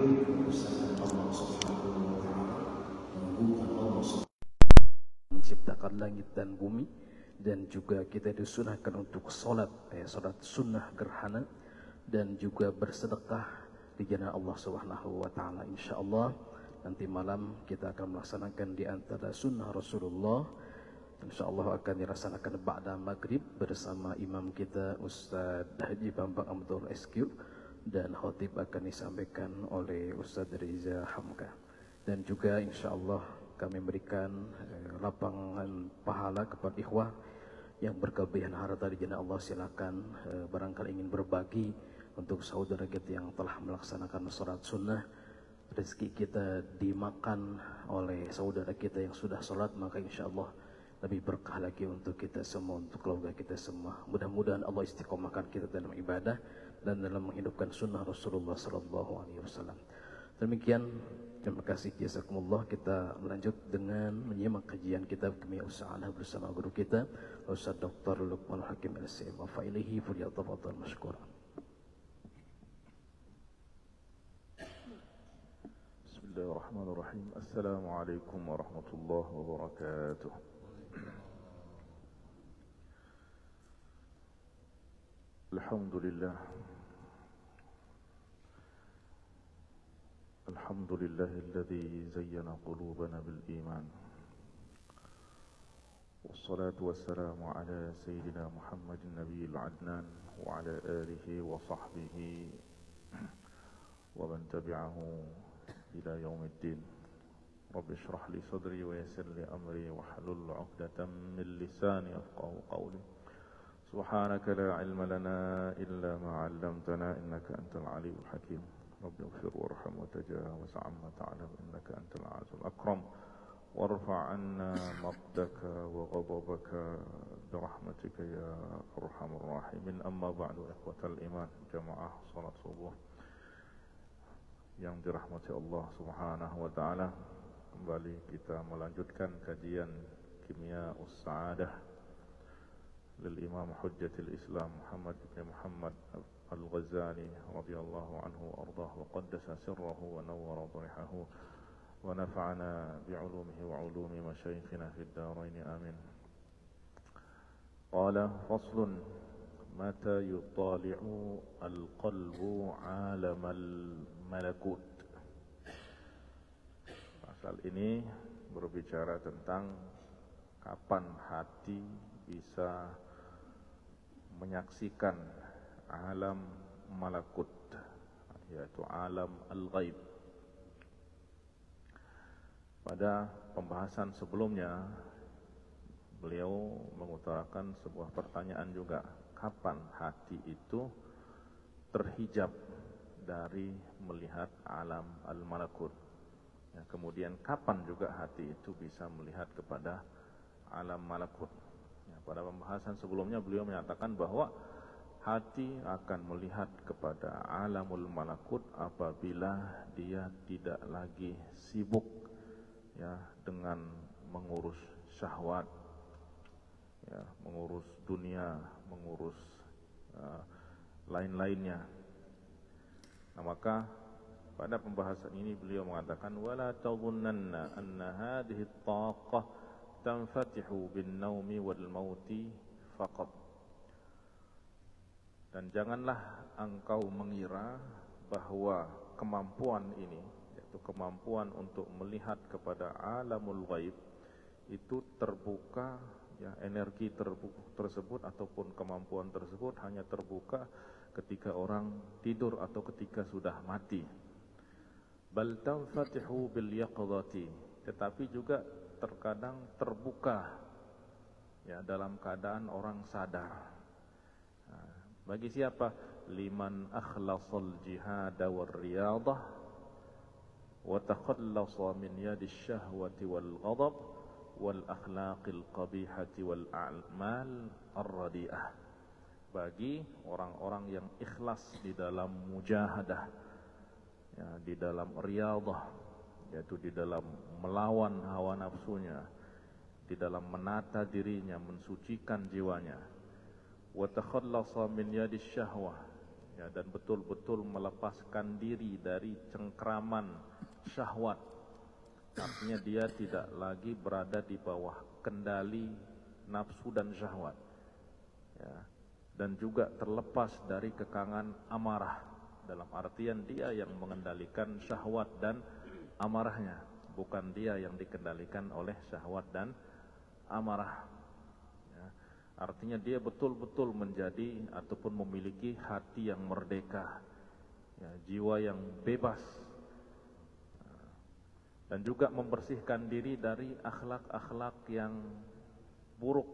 mengambil keputusan Allah Subhanahu wa taala, menunggu Allah menciptakan langit dan bumi, dan juga kita disunahkan untuk sholat sunnah gerhana, dan juga bersedekah di jalan Allah Subhanahu wa taala. Insyaallah nanti malam kita akan melaksanakan di antara sunnah Rasulullah. InsyaAllah akan dilaksanakan ba'da maghrib bersama imam kita Ustaz Haji Bambang Abdul SQ, dan khotib akan disampaikan oleh Ustaz Riza Hamka. Dan juga insyaAllah kami berikan lapangan pahala kepada ikhwah yang berkelebihan harta di jalan Allah. Silakan barangkali ingin berbagi untuk saudara kita yang telah melaksanakan sholat sunnah, rezeki kita dimakan oleh saudara kita yang sudah sholat, maka insyaAllah lebih berkah lagi untuk kita semua, untuk keluarga kita semua. Mudah-mudahan Allah istiqomahkan kita dalam ibadah dan dalam menghidupkan sunnah Rasulullah SAW. Demikian, terima kasih, jazakumullah. Kita melanjut dengan menyimak kajian kitab Kimia Usahalah bersama guru kita Ustaz Dr. Luqman Hakim LC. Wa fa'ilihi falyatafadhal mashkura. Bismillahirrahmanirrahim. Assalamualaikum warahmatullahi wabarakatuh. Alhamdulillah. Alhamdulillahilladzi zayyana qulubana bil iman. Wassalatu wassalamu ala sayyidina Muhammadin nabiyil adnan wa ala alihi wa sahbihi wa man tabi'ahu ila yaumiddin. Rabbi shrah li sadri wa yassir li amri wa hlul 'uqdatam min lisani yafqahu qawli. Subhanaka la ilma lana illa ma 'allamtana innaka antal alimul hakim. Rabbi ighfir warham wa tajawaz amma ta'lam innaka antal azizul akram. Warfa' 'anna maqdaka wa ghadabaka bi rahmatika ya arhamar rahimin. Amma ba'du, ikhwatal iman, jamaah salat subuh yang dirahmati Allah Subhanahu wa taala. Kembali kita melanjutkan kajian Kimia Us-Sa'adah lil Imam Hujjatul Islam Muhammad bin Muhammad Al-Ghazali radhiyallahu anhu ardah wa qaddasa sirrahu wa nawwara dharihahu wa nafa'ana bi'ulumihi wa 'ulumi masyayikhina fid darain amin. Qala faslun mata yutali'u al-qalbu 'alamal malakut. Pasal ini berbicara tentang kapan hati bisa menyaksikan alam malakut, yaitu alam al-ghaib. Pada pembahasan sebelumnya beliau mengutarakan sebuah pertanyaan juga, kapan hati itu terhijab dari melihat alam al-malakut, ya, kemudian kapan juga hati itu bisa melihat kepada alam malakut. Ya, pada pembahasan sebelumnya beliau menyatakan bahwa hati akan melihat kepada alamul malakut apabila dia tidak lagi sibuk, ya, dengan mengurus syahwat, ya, mengurus dunia, mengurus lain-lainnya. Nah, maka pada pembahasan ini beliau mengatakan wala tadhunnanna anna hadhihi at-taqah tanfatihu bin naumi wal mauti faqat. Dan janganlah engkau mengira bahwa kemampuan ini, yaitu kemampuan untuk melihat kepada alamul ghaib, itu terbuka, ya, energi tersebut ataupun kemampuan tersebut hanya terbuka ketika orang tidur atau ketika sudah mati. Bal tanfatihu bil yaqdhati, tetapi juga terkadang terbuka, ya, dalam keadaan orang sadar. Nah, bagi siapa? Liman akhlasal jihada war riyadah wa takhallasa min yadis syahwati wal ghadab wal akhlaqil qabihati wal a'mal ar-radi'ah. Bagi orang-orang yang ikhlas di dalam mujahadah, ya, di dalam riyadah, yaitu di dalam melawan hawa nafsunya, di dalam menata dirinya, mensucikan jiwanya. Wa takhallasa min yadis syahwah, ya, dan betul-betul melepaskan diri dari cengkraman syahwat. Artinya dia tidak lagi berada di bawah kendali nafsu dan syahwat, ya, dan juga terlepas dari kekangan amarah, dalam artian dia yang mengendalikan syahwat dan amarahnya, bukan dia yang dikendalikan oleh syahwat dan amarah. Ya, artinya dia betul-betul menjadi ataupun memiliki hati yang merdeka, ya, jiwa yang bebas, dan juga membersihkan diri dari akhlak-akhlak yang buruk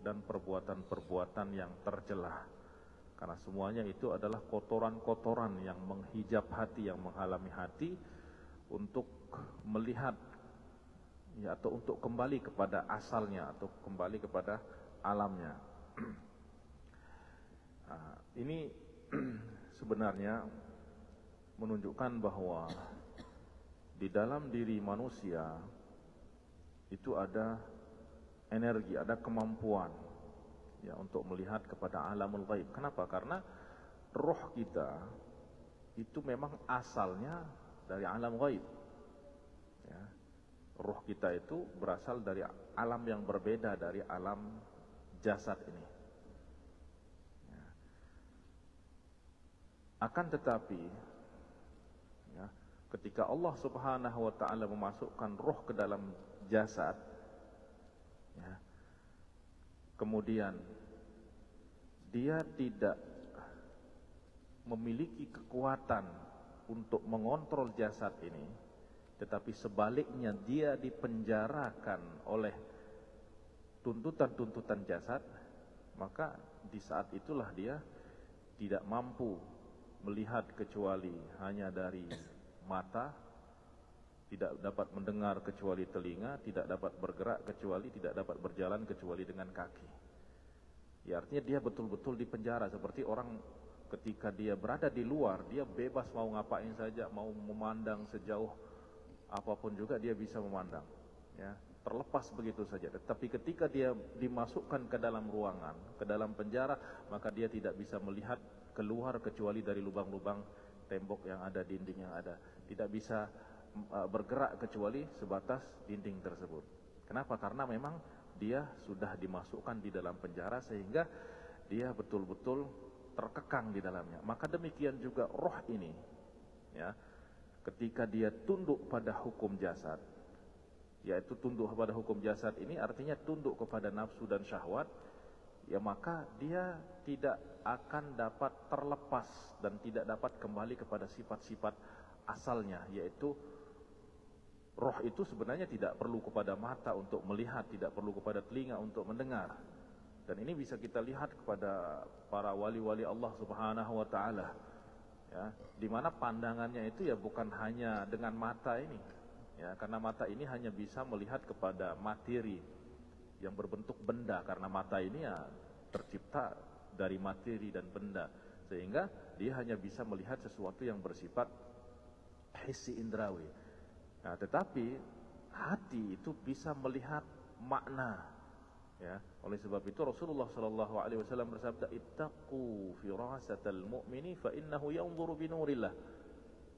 dan perbuatan-perbuatan yang tercela. Karena semuanya itu adalah kotoran-kotoran yang menghijab hati, yang menghalangi hati untuk melihat, ya, atau untuk kembali kepada asalnya, atau kembali kepada alamnya. Ini sebenarnya menunjukkan bahwa di dalam diri manusia itu ada energi, ada kemampuan, ya, untuk melihat kepada alamul ghaib. Kenapa? Karena roh kita itu memang asalnya dari alam ghaib. Ya. Roh kita itu berasal dari alam yang berbeda dari alam jasad ini. Ya. Akan tetapi, ya, ketika Allah Subhanahu wa ta'ala memasukkan roh ke dalam jasad, ya, kemudian dia tidak memiliki kekuatan untuk mengontrol jasad ini, tetapi sebaliknya dia dipenjarakan oleh tuntutan-tuntutan jasad, maka di saat itulah dia tidak mampu melihat kecuali hanya dari mata, tidak dapat mendengar kecuali telinga, tidak dapat bergerak kecuali, tidak dapat berjalan kecuali dengan kaki. Ya, artinya dia betul-betul dipenjara, seperti orang ketika dia berada di luar, dia bebas mau ngapain saja, mau memandang sejauh apapun juga dia bisa memandang, ya, terlepas begitu saja. Tetapi ketika dia dimasukkan ke dalam ruangan, ke dalam penjara, maka dia tidak bisa melihat keluar kecuali dari lubang-lubang tembok yang ada, dinding yang ada. Tidak bisa bergerak kecuali sebatas dinding tersebut. Kenapa? Karena memang dia sudah dimasukkan di dalam penjara sehingga dia betul-betul terkekang di dalamnya. Maka demikian juga roh ini, ya, ketika dia tunduk pada hukum jasad, yaitu tunduk kepada hukum jasad ini artinya tunduk kepada nafsu dan syahwat, ya, maka dia tidak akan dapat terlepas dan tidak dapat kembali kepada sifat-sifat asalnya, yaitu roh itu sebenarnya tidak perlu kepada mata untuk melihat, tidak perlu kepada telinga untuk mendengar. Dan ini bisa kita lihat kepada para wali-wali Allah Subhanahu wa ta'ala, ya, di mana pandangannya itu ya bukan hanya dengan mata ini, ya, karena mata ini hanya bisa melihat kepada materi yang berbentuk benda, karena mata ini ya tercipta dari materi dan benda, sehingga dia hanya bisa melihat sesuatu yang bersifat hissi indrawi. Nah, tetapi hati itu bisa melihat makna, ya. Oleh sebab itu Rasulullah sallallahu alaihi wasallam bersabda, "Ittaqu firasatal mu'mini fa innahu yanzuru bi nurillah."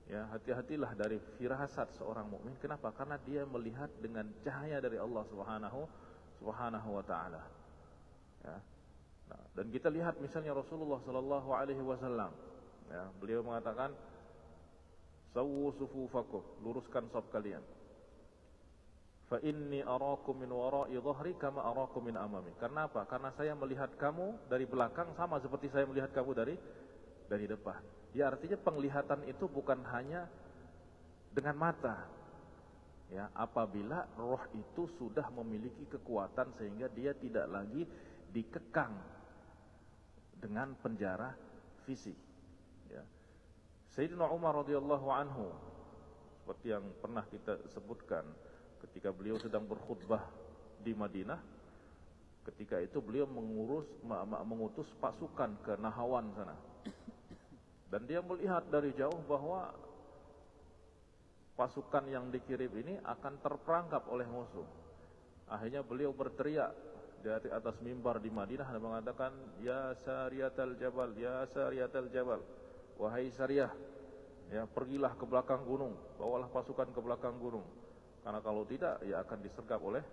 Ya, hati-hatilah dari firasat seorang mukmin. Kenapa? Karena dia melihat dengan cahaya dari Allah Subhanahu wa taala. Ya. Nah, dan kita lihat misalnya Rasulullah sallallahu alaihi wasallam, ya, beliau mengatakan, "Sawwu sufufakum," luruskan shaf kalian. "Fa inni arakum min wara'i dhahri kama arakum min amami." Karena apa? Karena saya melihat kamu dari belakang sama seperti saya melihat kamu dari depan. Ya, artinya penglihatan itu bukan hanya dengan mata. Ya, apabila roh itu sudah memiliki kekuatan sehingga dia tidak lagi dikekang dengan penjara fisik. Ya. Sayyidina Umar radhiyallahu anhu, seperti yang pernah kita sebutkan, ketika beliau sedang berkhutbah di Madinah, ketika itu beliau mengutus pasukan ke Nahawan sana. Dan dia melihat dari jauh bahwa pasukan yang dikirim ini akan terperangkap oleh musuh. Akhirnya beliau berteriak dari atas mimbar di Madinah dan mengatakan, "Ya Sariyatal Jabal, ya Sariyatal Jabal." wahai Sariyah, ya, pergilah ke belakang gunung, bawalah pasukan ke belakang gunung, karena kalau tidak ya akan disergap oleh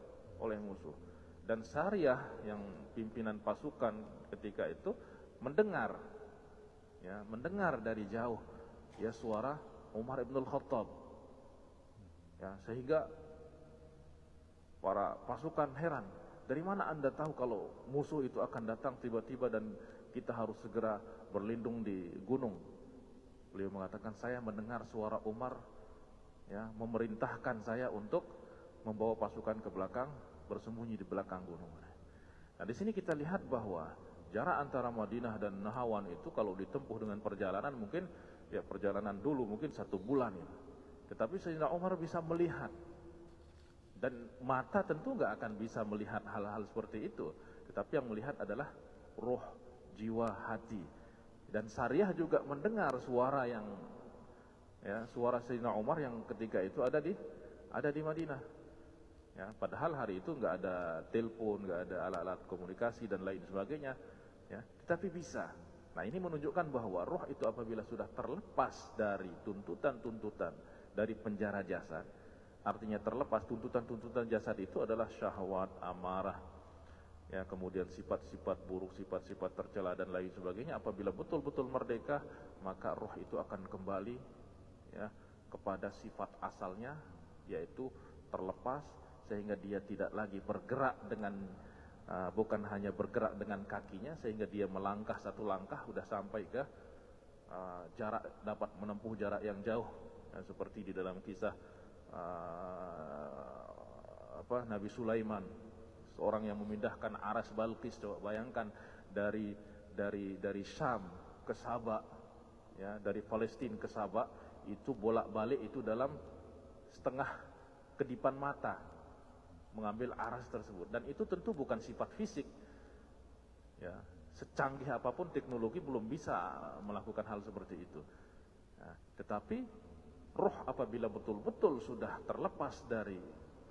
musuh. Dan Sariyah yang pimpinan pasukan ketika itu mendengar dari jauh ya suara Umar ibn al-Khattab, ya, sehingga para pasukan heran, dari mana Anda tahu kalau musuh itu akan datang tiba-tiba dan kita harus segera berlindung di gunung? Beliau mengatakan, saya mendengar suara Umar, ya, memerintahkan saya untuk membawa pasukan ke belakang, bersembunyi di belakang gunung. Nah, di sini kita lihat bahwa jarak antara Madinah dan Nahawan itu kalau ditempuh dengan perjalanan mungkin, ya, perjalanan dulu mungkin 1 bulan ya. Tetapi Sayyidina Umar bisa melihat, dan mata tentu nggak akan bisa melihat hal-hal seperti itu, tetapi yang melihat adalah roh, jiwa, hati. Dan Sariyah juga mendengar suara yang, ya, suara Sayyidina Umar yang ketika itu ada di Madinah. Ya, padahal hari itu nggak ada telepon, nggak ada alat-alat komunikasi dan lain sebagainya, ya, tetapi bisa. Nah, ini menunjukkan bahwa roh itu apabila sudah terlepas dari tuntutan-tuntutan dari penjara jasad, artinya terlepas tuntutan-tuntutan jasad itu adalah syahwat, amarah, ya, kemudian sifat-sifat buruk, sifat-sifat tercela dan lain sebagainya. Apabila betul-betul merdeka, maka roh itu akan kembali, ya, kepada sifat asalnya, yaitu terlepas, sehingga dia tidak lagi bergerak dengan bukan hanya bergerak dengan kakinya, sehingga dia melangkah 1 langkah sudah sampai ke jarak, dapat menempuh jarak yang jauh, ya, seperti di dalam kisah Nabi Sulaiman, seorang yang memindahkan aras Balqis. Coba bayangkan dari Syam ke Saba, ya, dari Palestina ke Saba, itu bolak-balik itu dalam setengah kedipan mata, mengambil aras tersebut. Dan itu tentu bukan sifat fisik, ya, secanggih apapun teknologi belum bisa melakukan hal seperti itu, ya, tetapi roh apabila betul-betul sudah terlepas dari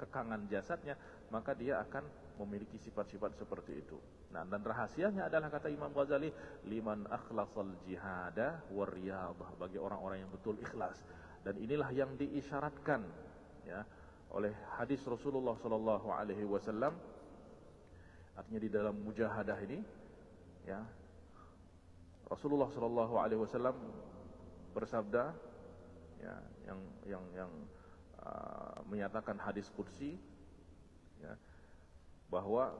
kekangan jasadnya, maka dia akan memiliki sifat-sifat seperti itu. Nah, dan rahasianya adalah, kata Imam Ghazali, liman akhlasal jihada wariyadhah, bagi orang-orang yang betul ikhlas. Dan inilah yang diisyaratkan, ya, oleh hadis Rasulullah sallallahu alaihi wasallam. Artinya di dalam mujahadah ini, ya, Rasulullah sallallahu alaihi wasallam bersabda, ya, yang menyatakan hadis qudsi, ya, bahwa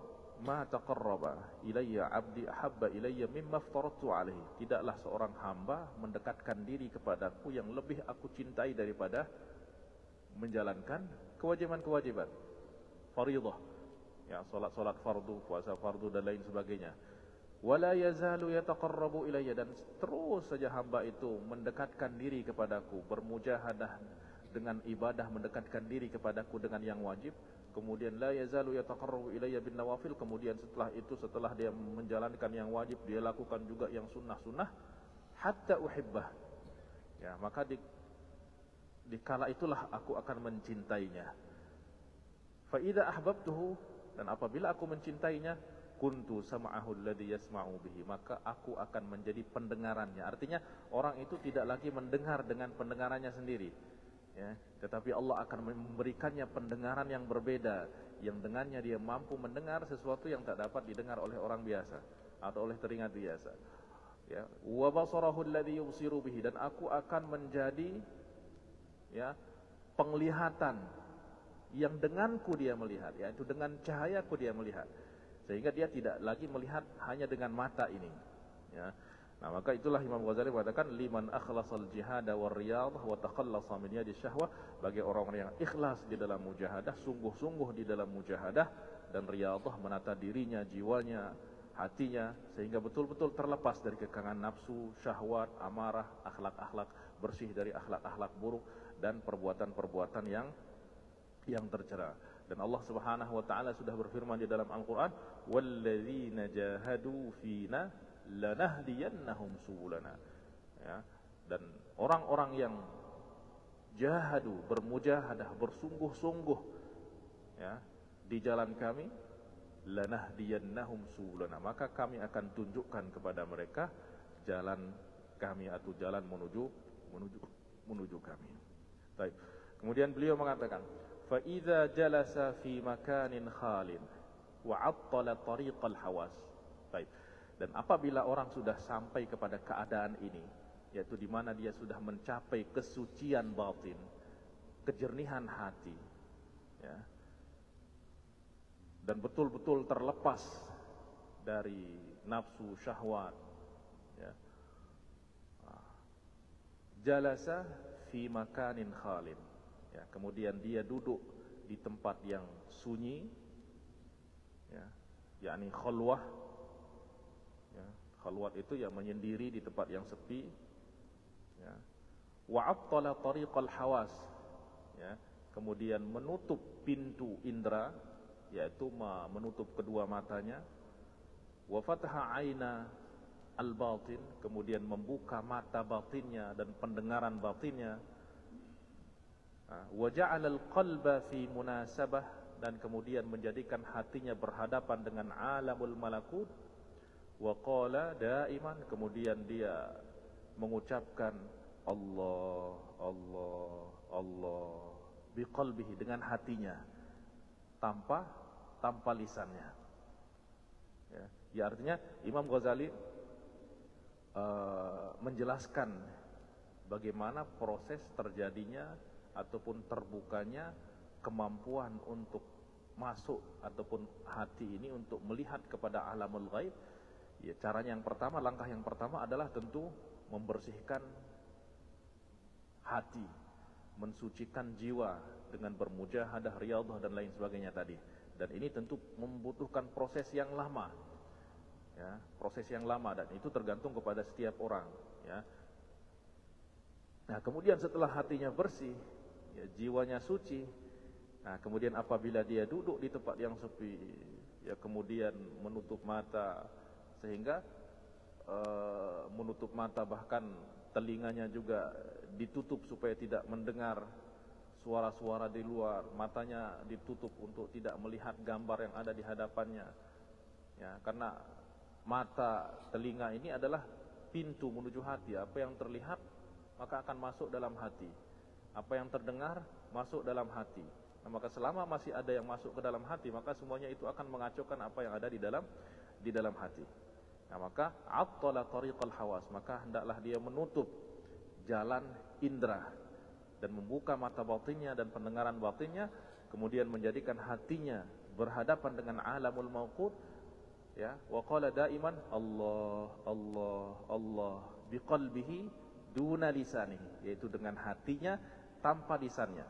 ma taqarraba ilayya 'abdi ahabba ilayya mimma aftaratu alaihi, tidaklah seorang hamba mendekatkan diri kepadaku yang lebih aku cintai daripada menjalankan kewajiban-kewajiban fardhah, ya, salat fardu, puasa fardu dan lain sebagainya. Wala yazalu yataqarrabu ilayya, dan terus saja hamba itu mendekatkan diri kepadaku, bermujahadah dengan ibadah, mendekatkan diri kepadaku dengan yang wajib. Kemudian la yazalu yataqarrabu ilayya bin nawafil, kemudian setelah dia menjalankan yang wajib, dia lakukan juga yang sunnah-sunnah, hatta uhibbah, ya, maka di kala itulah aku akan mencintainya. Fa idza ahbabtuhu, dan apabila aku mencintainya, kuntu sam'ahu alladhi yasma'u bihi, maka aku akan menjadi pendengarannya. Artinya orang itu tidak lagi mendengar dengan pendengarannya sendiri, ya, tetapi Allah akan memberikannya pendengaran yang berbeda, yang dengannya dia mampu mendengar sesuatu yang tak dapat didengar oleh orang biasa atau oleh telinga biasa, ya. Wa basarahu alladhi yubsiru bihi, dan aku akan menjadi, ya, penglihatan yang denganku dia melihat, yaitu dengan cahayaku dia melihat, sehingga dia tidak lagi melihat hanya dengan mata ini, ya. Nah, maka itulah Imam Ghazali mengatakan liman akhlasal jihada war riyadhah wa taqallasa min yadi syahwah, bagi orang-orang yang ikhlas di dalam mujahadah, sungguh-sungguh di dalam mujahadah, dan riyadhah menata dirinya, jiwanya, hatinya, sehingga betul-betul terlepas dari kekangan nafsu, syahwat, amarah, akhlak-akhlak, bersih dari akhlak-akhlak buruk dan perbuatan-perbuatan yang tercela. Dan Allah Subhanahu wa taala sudah berfirman di dalam Al-Qur'an, walladzina jahadu fina lanahdiyannahum subulana, ya, dan orang-orang yang jahadu, bermujahadah, bersungguh-sungguh, ya, di jalan kami, lanahdiyannahum subulana, maka kami akan tunjukkan kepada mereka jalan kami atau jalan menuju kami. Baik. Kemudian beliau mengatakan, fa idza jalasa fi makanin khalin wa 'attala tariqal hawas. Baik. Dan apabila orang sudah sampai kepada keadaan ini, yaitu di mana dia sudah mencapai kesucian batin, kejernihan hati, ya, dan betul-betul terlepas dari nafsu syahwat, ya. Jalasa fi makanin khalin, ya, kemudian dia duduk di tempat yang sunyi, ya, yakni khalwah, ya, khalwat itu ya menyendiri di tempat yang sepi, ya. Wa 'attala tariqal hawas, ya, kemudian menutup pintu indera, yaitu menutup kedua matanya. Wa fataha aina al-batin, kemudian membuka mata batinnya dan pendengaran batinnya. Wa ja'ala al-qalba fi munasabah, dan kemudian menjadikan hatinya berhadapan dengan alamul malakut. Wa qala daiman, kemudian dia mengucapkan Allah, Allah, Allah biqalbihi, dengan hatinya, tanpa lisannya. Ya, artinya Imam Ghazali menjelaskan bagaimana proses terjadinya ataupun terbukanya kemampuan untuk masuk ataupun hati ini untuk melihat kepada alamul ghaib. Ya, caranya yang pertama, langkah yang pertama adalah tentu membersihkan hati, mensucikan jiwa dengan bermujahadah, riyadhah dan lain sebagainya tadi. Dan ini tentu membutuhkan proses yang lama, ya, proses yang lama, dan itu tergantung kepada setiap orang, ya. Nah, kemudian setelah hatinya bersih, ya, jiwanya suci, nah, kemudian apabila dia duduk di tempat yang sepi, ya, kemudian menutup mata, sehingga menutup mata, bahkan telinganya juga ditutup supaya tidak mendengar suara-suara di luar, matanya ditutup untuk tidak melihat gambar yang ada di hadapannya, ya, karena mata, telinga ini adalah pintu menuju hati. Apa yang terlihat maka akan masuk dalam hati, apa yang terdengar masuk dalam hati. Nah, maka selama masih ada yang masuk ke dalam hati, maka semuanya itu akan mengacaukan apa yang ada di dalam hati. Nah, maka 'attala tariqal hawas, maka hendaklah dia menutup jalan indera dan membuka mata batinnya dan pendengaran batinnya, kemudian menjadikan hatinya berhadapan dengan alamul mawqut, ya. Wa qala daiman Allah, Allah, Allah biqalbihi duna lisanihi, yaitu dengan hatinya tanpa lisannya,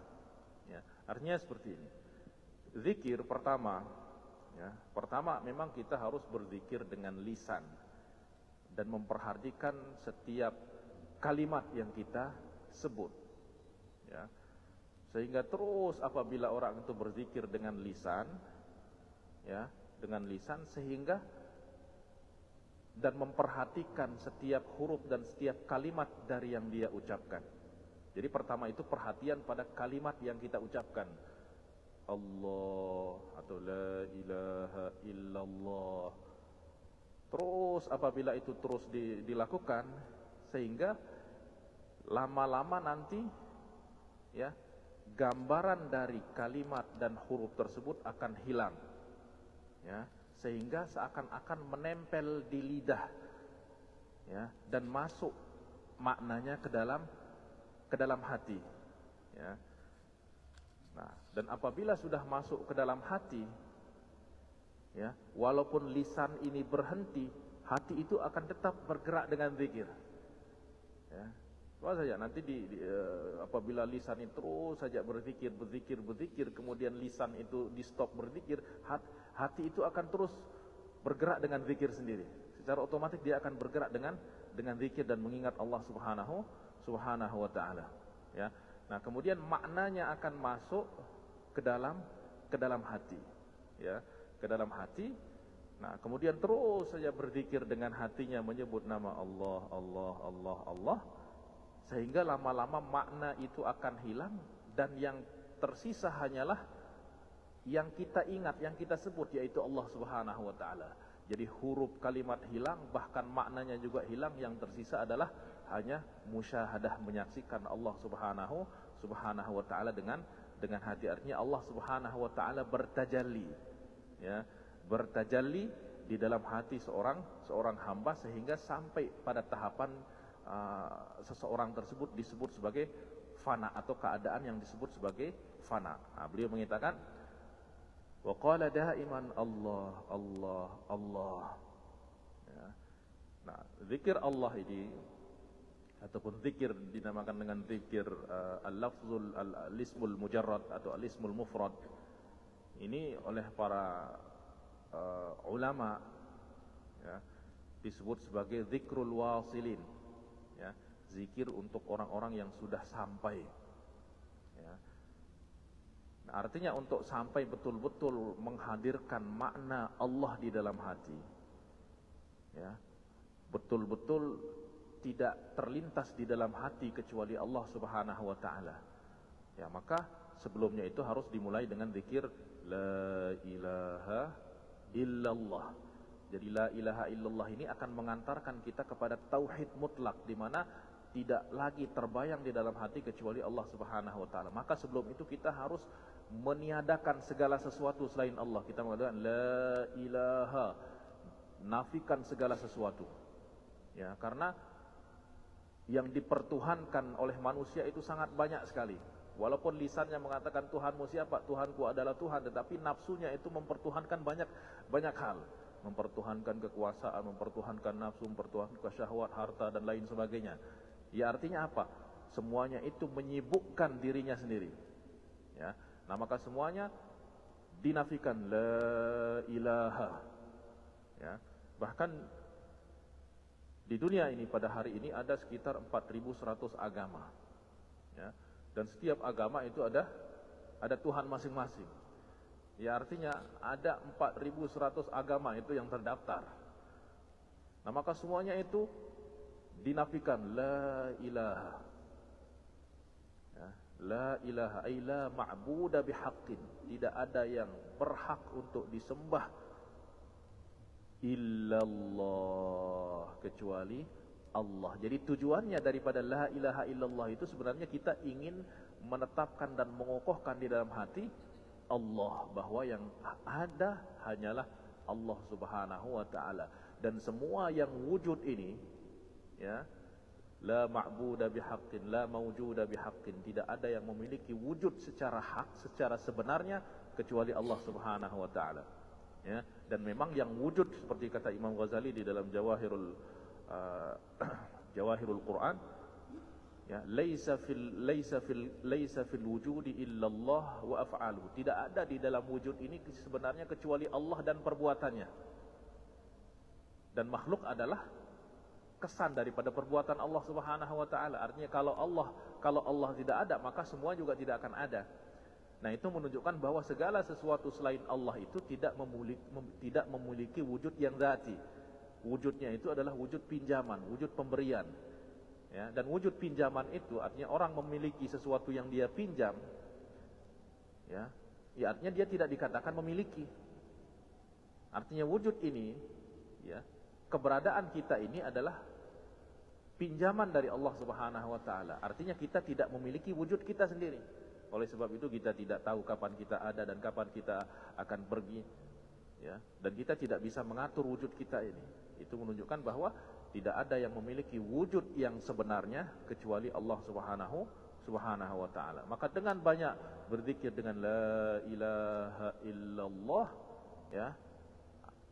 ya. Artinya seperti ini. Zikir pertama, ya, pertama memang kita harus berzikir dengan lisan dan memperhatikan setiap kalimat yang kita sebut, ya, sehingga terus apabila orang itu berzikir dengan lisan, ya, dengan lisan, sehingga dan memperhatikan setiap huruf dan setiap kalimat dari yang dia ucapkan. Jadi pertama itu perhatian pada kalimat yang kita ucapkan, Allah atau la ilaha illallah. Terus apabila itu terus dilakukan, sehingga lama-lama nanti, ya, gambaran dari kalimat dan huruf tersebut akan hilang, ya, sehingga seakan-akan menempel di lidah, ya, dan masuk maknanya ke dalam hati, ya. Nah, dan apabila sudah masuk ke dalam hati, ya, walaupun lisan ini berhenti, hati itu akan tetap bergerak dengan zikir, ya. Apa saja nanti apabila lisan itu terus saja berzikir, kemudian lisan itu di stop berzikir, hati itu akan terus bergerak dengan zikir sendiri. Secara otomatis dia akan bergerak dengan zikir dan mengingat Allah Subhanahu wa taala, ya. Nah, kemudian maknanya akan masuk ke dalam hati, ya, ke dalam hati. Nah, kemudian terus saja berzikir dengan hatinya, menyebut nama Allah, Allah, Allah, Allah, sehingga lama-lama makna itu akan hilang, dan yang tersisa hanyalah yang kita ingat, yang kita sebut, yaitu Allah Subhanahu wa taala. Jadi huruf kalimat hilang, bahkan maknanya juga hilang, yang tersisa adalah hanya musyahadah, menyaksikan Allah Subhanahu wa taala dengan hati. Artinya Allah Subhanahu wa taala bertajalli, ya, bertajalli di dalam hati seorang hamba sehingga sampai pada tahapan seseorang tersebut disebut sebagai fana, atau keadaan yang disebut sebagai fana. Beliau mengatakan, wa qala daiman Allah Allah Allah. Ya. Nah, zikir Allah ini ataupun zikir dinamakan dengan zikir al-lafzul al-ismul mujarrad atau al-ismul mufrad. Ini oleh para ulama, ya, disebut sebagai zikrul wasilin, ya, zikir untuk orang-orang yang sudah sampai, ya. Nah, artinya untuk sampai betul-betul menghadirkan makna Allah di dalam hati, ya, betul-betul tidak terlintas di dalam hati kecuali Allah Subhanahu wa taala, ya, maka sebelumnya itu harus dimulai dengan zikir la ilaha illallah. Jadi la ilaha illallah ini akan mengantarkan kita kepada tauhid mutlak, di mana tidak lagi terbayang di dalam hati kecuali Allah Subhanahu wa taala. Maka sebelum itu kita harus meniadakan segala sesuatu selain Allah. Kita mengatakan la ilaha, nafikan segala sesuatu. Ya, karena yang dipertuhankan oleh manusia itu sangat banyak sekali. Walaupun lisannya mengatakan Tuhanmu siapa? Tuhanku adalah Tuhan, tetapi nafsunya itu mempertuhankan banyak hal. Mempertuhankan kekuasaan, mempertuhankan nafsu, mempertuhankan syahwat, harta dan lain sebagainya. Ya, artinya apa? Semuanya itu menyibukkan dirinya sendiri. Ya. Nah, maka semuanya dinafikan la ilaha. Ya. Bahkan di dunia ini pada hari ini ada sekitar 4.100 agama. Ya. Dan setiap agama itu ada Tuhan masing-masing. Ya, artinya ada 4.100 agama itu yang terdaftar. Nah, maka semuanya itu dinafikan la ilaha. Ya, la ilaha ay la ma'buda bihaqqin. Tidak ada yang berhak untuk disembah illallah, kecuali Allah. Jadi tujuannya daripada la ilaha illallah itu sebenarnya kita ingin menetapkan dan mengokohkan di dalam hati Allah, bahwa yang ada hanyalah Allah Subhanahu wa taala, dan semua yang wujud ini, ya, la ma'buda bihaqqin, la mawjuda bihaqqin, tidak ada yang memiliki wujud secara hak, secara sebenarnya kecuali Allah Subhanahu wa taala. Ya, dan memang yang wujud seperti kata Imam Ghazali di dalam Jawahirul Quran, ya, laisa fil wujudi illallah wa af'aluhu. Tidak ada di dalam wujud ini sebenarnya kecuali Allah dan perbuatannya. Dan makhluk adalah kesan daripada perbuatan Allah Subhanahu wa taala. Artinya kalau Allah tidak ada, maka semua juga tidak akan ada. Nah, itu menunjukkan bahwa segala sesuatu selain Allah itu tidak memiliki wujud yang zati. Wujudnya itu adalah wujud pinjaman, wujud pemberian. Ya, dan wujud pinjaman itu artinya orang memiliki sesuatu yang dia pinjam, ya artinya dia tidak dikatakan memiliki. Artinya wujud ini, ya, keberadaan kita ini adalah pinjaman dari Allah Subhanahu wa taala. Artinya kita tidak memiliki wujud kita sendiri. Oleh sebab itu kita tidak tahu kapan kita ada dan kapan kita akan pergi, ya, dan kita tidak bisa mengatur wujud kita ini. Itu menunjukkan bahwa tidak ada yang memiliki wujud yang sebenarnya kecuali Allah Subhanahu wa taala. Maka dengan banyak berzikir dengan la ilaha illallah, ya,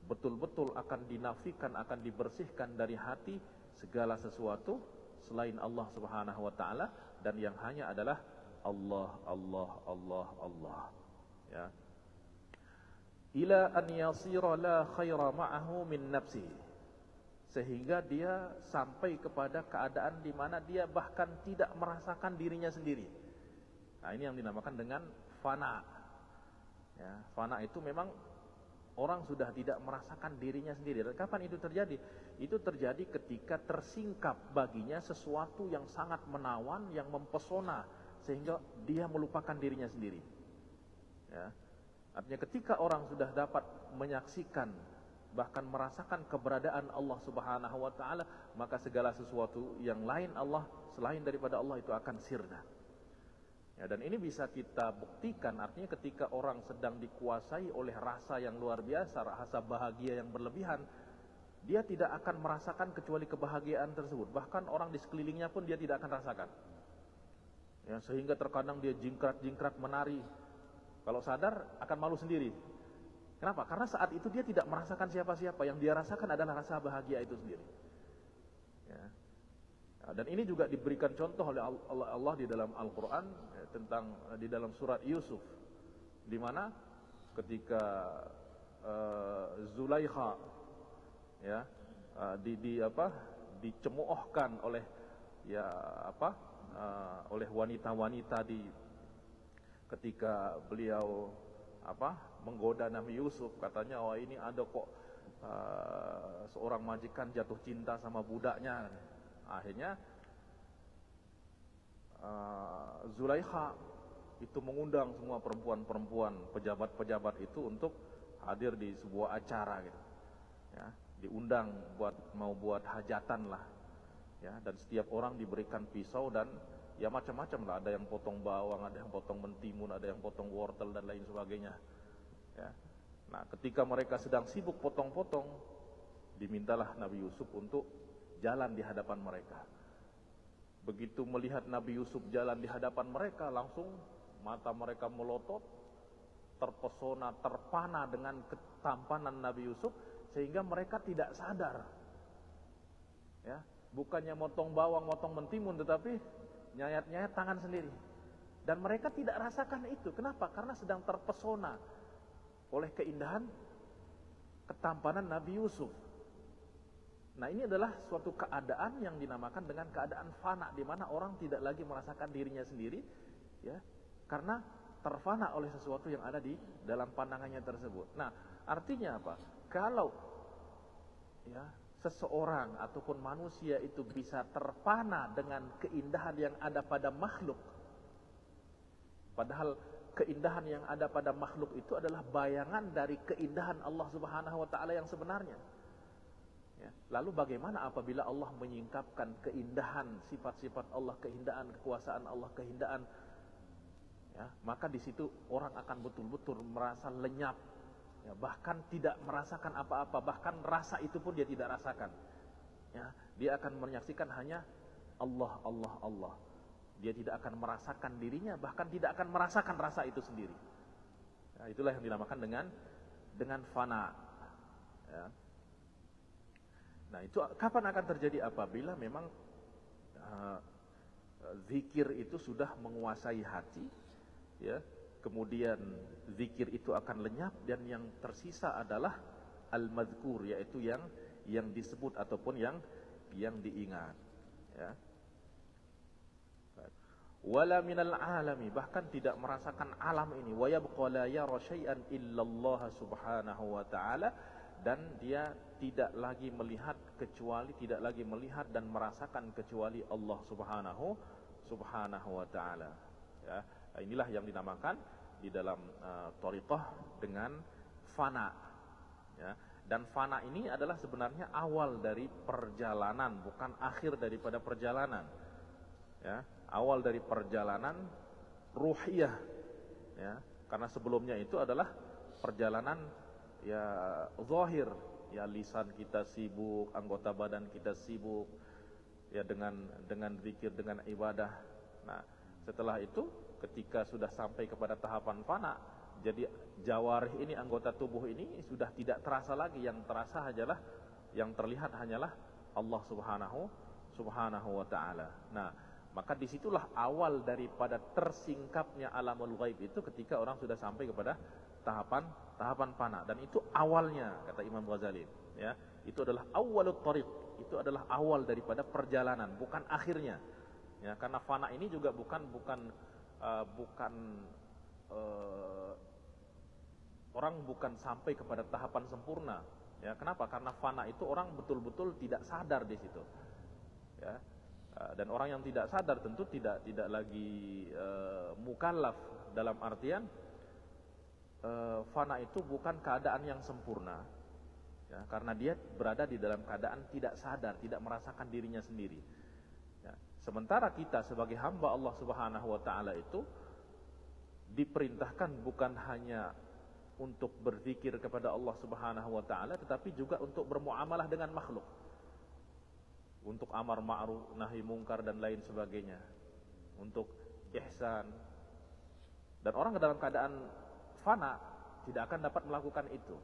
betul-betul akan dinafikan, akan dibersihkan dari hati segala sesuatu selain Allah Subhanahu wa taala, dan yang hanya adalah Allah, Allah, Allah, Allah. Ya. Ila an yasira la khaira ma'ahu min nafsihi. Sehingga dia sampai kepada keadaan di mana dia bahkan tidak merasakan dirinya sendiri. Nah, ini yang dinamakan dengan fana. Ya, fana itu memang orang sudah tidak merasakan dirinya sendiri. Dan kapan itu terjadi? Itu terjadi ketika tersingkap baginya sesuatu yang sangat menawan, yang mempesona, sehingga dia melupakan dirinya sendiri. Ya. Artinya ketika orang sudah dapat menyaksikan bahkan merasakan keberadaan Allah Subhanahu wa taala, maka segala sesuatu yang lain Allah selain daripada Allah itu akan sirna. Ya, dan ini bisa kita buktikan, artinya ketika orang sedang dikuasai oleh rasa yang luar biasa, rasa bahagia yang berlebihan, dia tidak akan merasakan kecuali kebahagiaan tersebut. Bahkan orang di sekelilingnya pun dia tidak akan rasakan. Ya, sehingga terkadang dia jingkrak-jingkrak menari. Kalau sadar akan malu sendiri. Kenapa? Karena saat itu dia tidak merasakan siapa-siapa, yang dia rasakan adalah rasa bahagia itu sendiri. Ya. Dan ini juga diberikan contoh oleh Allah di dalam Al-Quran, ya, tentang di dalam surat Yusuf, di mana ketika Zulaikha, ya, dicemoohkan oleh oleh wanita-wanita ketika beliau menggoda Nabi Yusuf, katanya, oh ini ada kok seorang majikan jatuh cinta sama budaknya. Akhirnya Zulaikha itu mengundang semua perempuan-perempuan pejabat-pejabat itu untuk hadir di sebuah acara gitu. Ya, diundang mau buat hajatan lah. Ya, dan setiap orang diberikan pisau dan ya macam-macam lah, ada yang potong bawang, ada yang potong mentimun, ada yang potong wortel dan lain sebagainya. Ya. Nah, ketika mereka sedang sibuk potong-potong, dimintalah Nabi Yusuf untuk jalan di hadapan mereka. Begitu melihat Nabi Yusuf jalan di hadapan mereka, langsung mata mereka melotot, terpesona, terpana dengan ketampanan Nabi Yusuf, sehingga mereka tidak sadar. Ya, bukannya motong bawang, motong mentimun, tetapi nyayat-nyayat tangan sendiri. Dan mereka tidak rasakan itu. Kenapa? Karena sedang terpesona oleh keindahan ketampanan Nabi Yusuf. Nah, ini adalah suatu keadaan yang dinamakan dengan keadaan fana, di mana orang tidak lagi merasakan dirinya sendiri, ya, karena terfana oleh sesuatu yang ada di dalam pandangannya tersebut. Nah, artinya apa? Kalau ya seseorang ataupun manusia itu bisa terpana dengan keindahan yang ada pada makhluk, padahal keindahan yang ada pada makhluk itu adalah bayangan dari keindahan Allah Subhanahu wa taala yang sebenarnya. Ya. Lalu bagaimana apabila Allah menyingkapkan keindahan sifat-sifat Allah, keindahan kekuasaan Allah, keindahan, ya, maka di situ orang akan betul-betul merasa lenyap, ya, bahkan tidak merasakan apa-apa, bahkan rasa itu pun dia tidak rasakan. Ya, dia akan menyaksikan hanya Allah, Allah, Allah. Dia tidak akan merasakan dirinya, bahkan tidak akan merasakan rasa itu sendiri. Ya, itulah yang dinamakan dengan fana. Ya. Nah, itu kapan akan terjadi? Apabila memang zikir itu sudah menguasai hati, ya, kemudian zikir itu akan lenyap dan yang tersisa adalah al-madhkur, yaitu yang disebut ataupun yang diingat. Ya. Wala minal alami, bahkan tidak merasakan alam ini. Wa yabqa la yara syai'an illallah subhanahu wa ta'ala, dan dia tidak lagi melihat dan merasakan kecuali Allah subhanahu wa ta'ala. Ya, inilah yang dinamakan di dalam thariqah dengan fana. Ya, dan fana ini adalah sebenarnya awal dari perjalanan, bukan akhir daripada perjalanan. Ya, awal dari perjalanan ruhiyah. Ya, karena sebelumnya itu adalah perjalanan ya zahir, ya lisan kita sibuk, anggota badan kita sibuk, ya dengan zikir, dengan ibadah. Nah, setelah itu ketika sudah sampai kepada tahapan fana, jadi jawarih ini, anggota tubuh ini sudah tidak terasa lagi, yang terasa hanyalah, yang terlihat hanyalah Allah subhanahu wa ta'ala. Nah, maka disitulah awal daripada tersingkapnya alamul ghaib itu, ketika orang sudah sampai kepada tahapan fana. Dan itu awalnya, kata Imam Ghazali, ya, itu adalah awalut thariq, itu adalah awal daripada perjalanan, bukan akhirnya. Ya, karena fana ini juga orang bukan sampai kepada tahapan sempurna. Ya, kenapa? Karena fana itu orang betul-betul tidak sadar di situ. Ya. Dan orang yang tidak sadar tentu tidak lagi mukallaf, dalam artian fana itu bukan keadaan yang sempurna. ya, karena dia berada di dalam keadaan tidak sadar, tidak merasakan dirinya sendiri. Ya, sementara kita sebagai hamba Allah Subhanahu wa taala itu diperintahkan bukan hanya untuk berzikir kepada Allah Subhanahu wa taala, tetapi juga untuk bermuamalah dengan makhluk. Untuk amar ma'ruf, nahi mungkar dan lain sebagainya. Untuk ihsan. Dan orang dalam keadaan fana tidak akan dapat melakukan itu.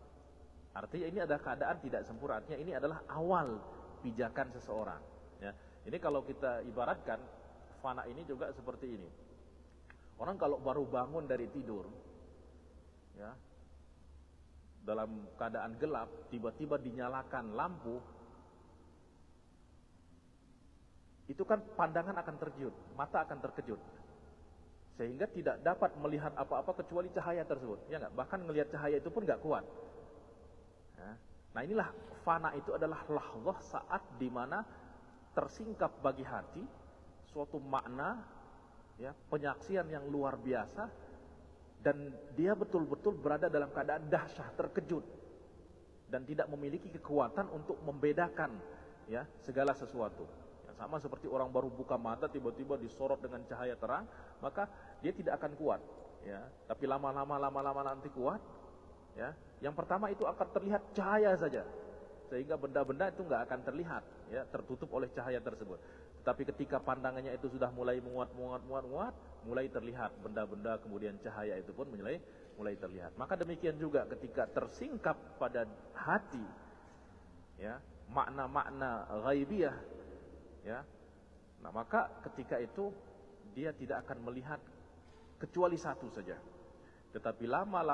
Artinya ini adalah keadaan tidak sempurna. Artinya ini adalah awal pijakan seseorang. Ya. Ini kalau kita ibaratkan, fana ini juga seperti ini. Orang kalau baru bangun dari tidur, ya, dalam keadaan gelap, tiba-tiba dinyalakan lampu, itu kan pandangan akan terkejut, mata akan terkejut, sehingga tidak dapat melihat apa-apa kecuali cahaya tersebut, ya nggak? Bahkan ngelihat cahaya itu pun nggak kuat. Nah inilah fana itu adalah lahzah saat dimana tersingkap bagi hati suatu makna, ya, penyaksian yang luar biasa, dan dia betul-betul berada dalam keadaan dahsyat, terkejut, dan tidak memiliki kekuatan untuk membedakan, ya, segala sesuatu. Sama seperti orang baru buka mata tiba-tiba disorot dengan cahaya terang, maka dia tidak akan kuat, ya. Tapi lama-lama nanti kuat, ya. Yang pertama itu akan terlihat cahaya saja, sehingga benda-benda itu nggak akan terlihat, ya, tertutup oleh cahaya tersebut. Tapi ketika pandangannya itu sudah mulai menguat, mulai terlihat benda-benda, kemudian cahaya itu pun mulai terlihat. Maka demikian juga ketika tersingkap pada hati, ya, makna-makna ghaibiyah, ya, nah maka ketika itu dia tidak akan melihat kecuali satu saja. Tetapi lama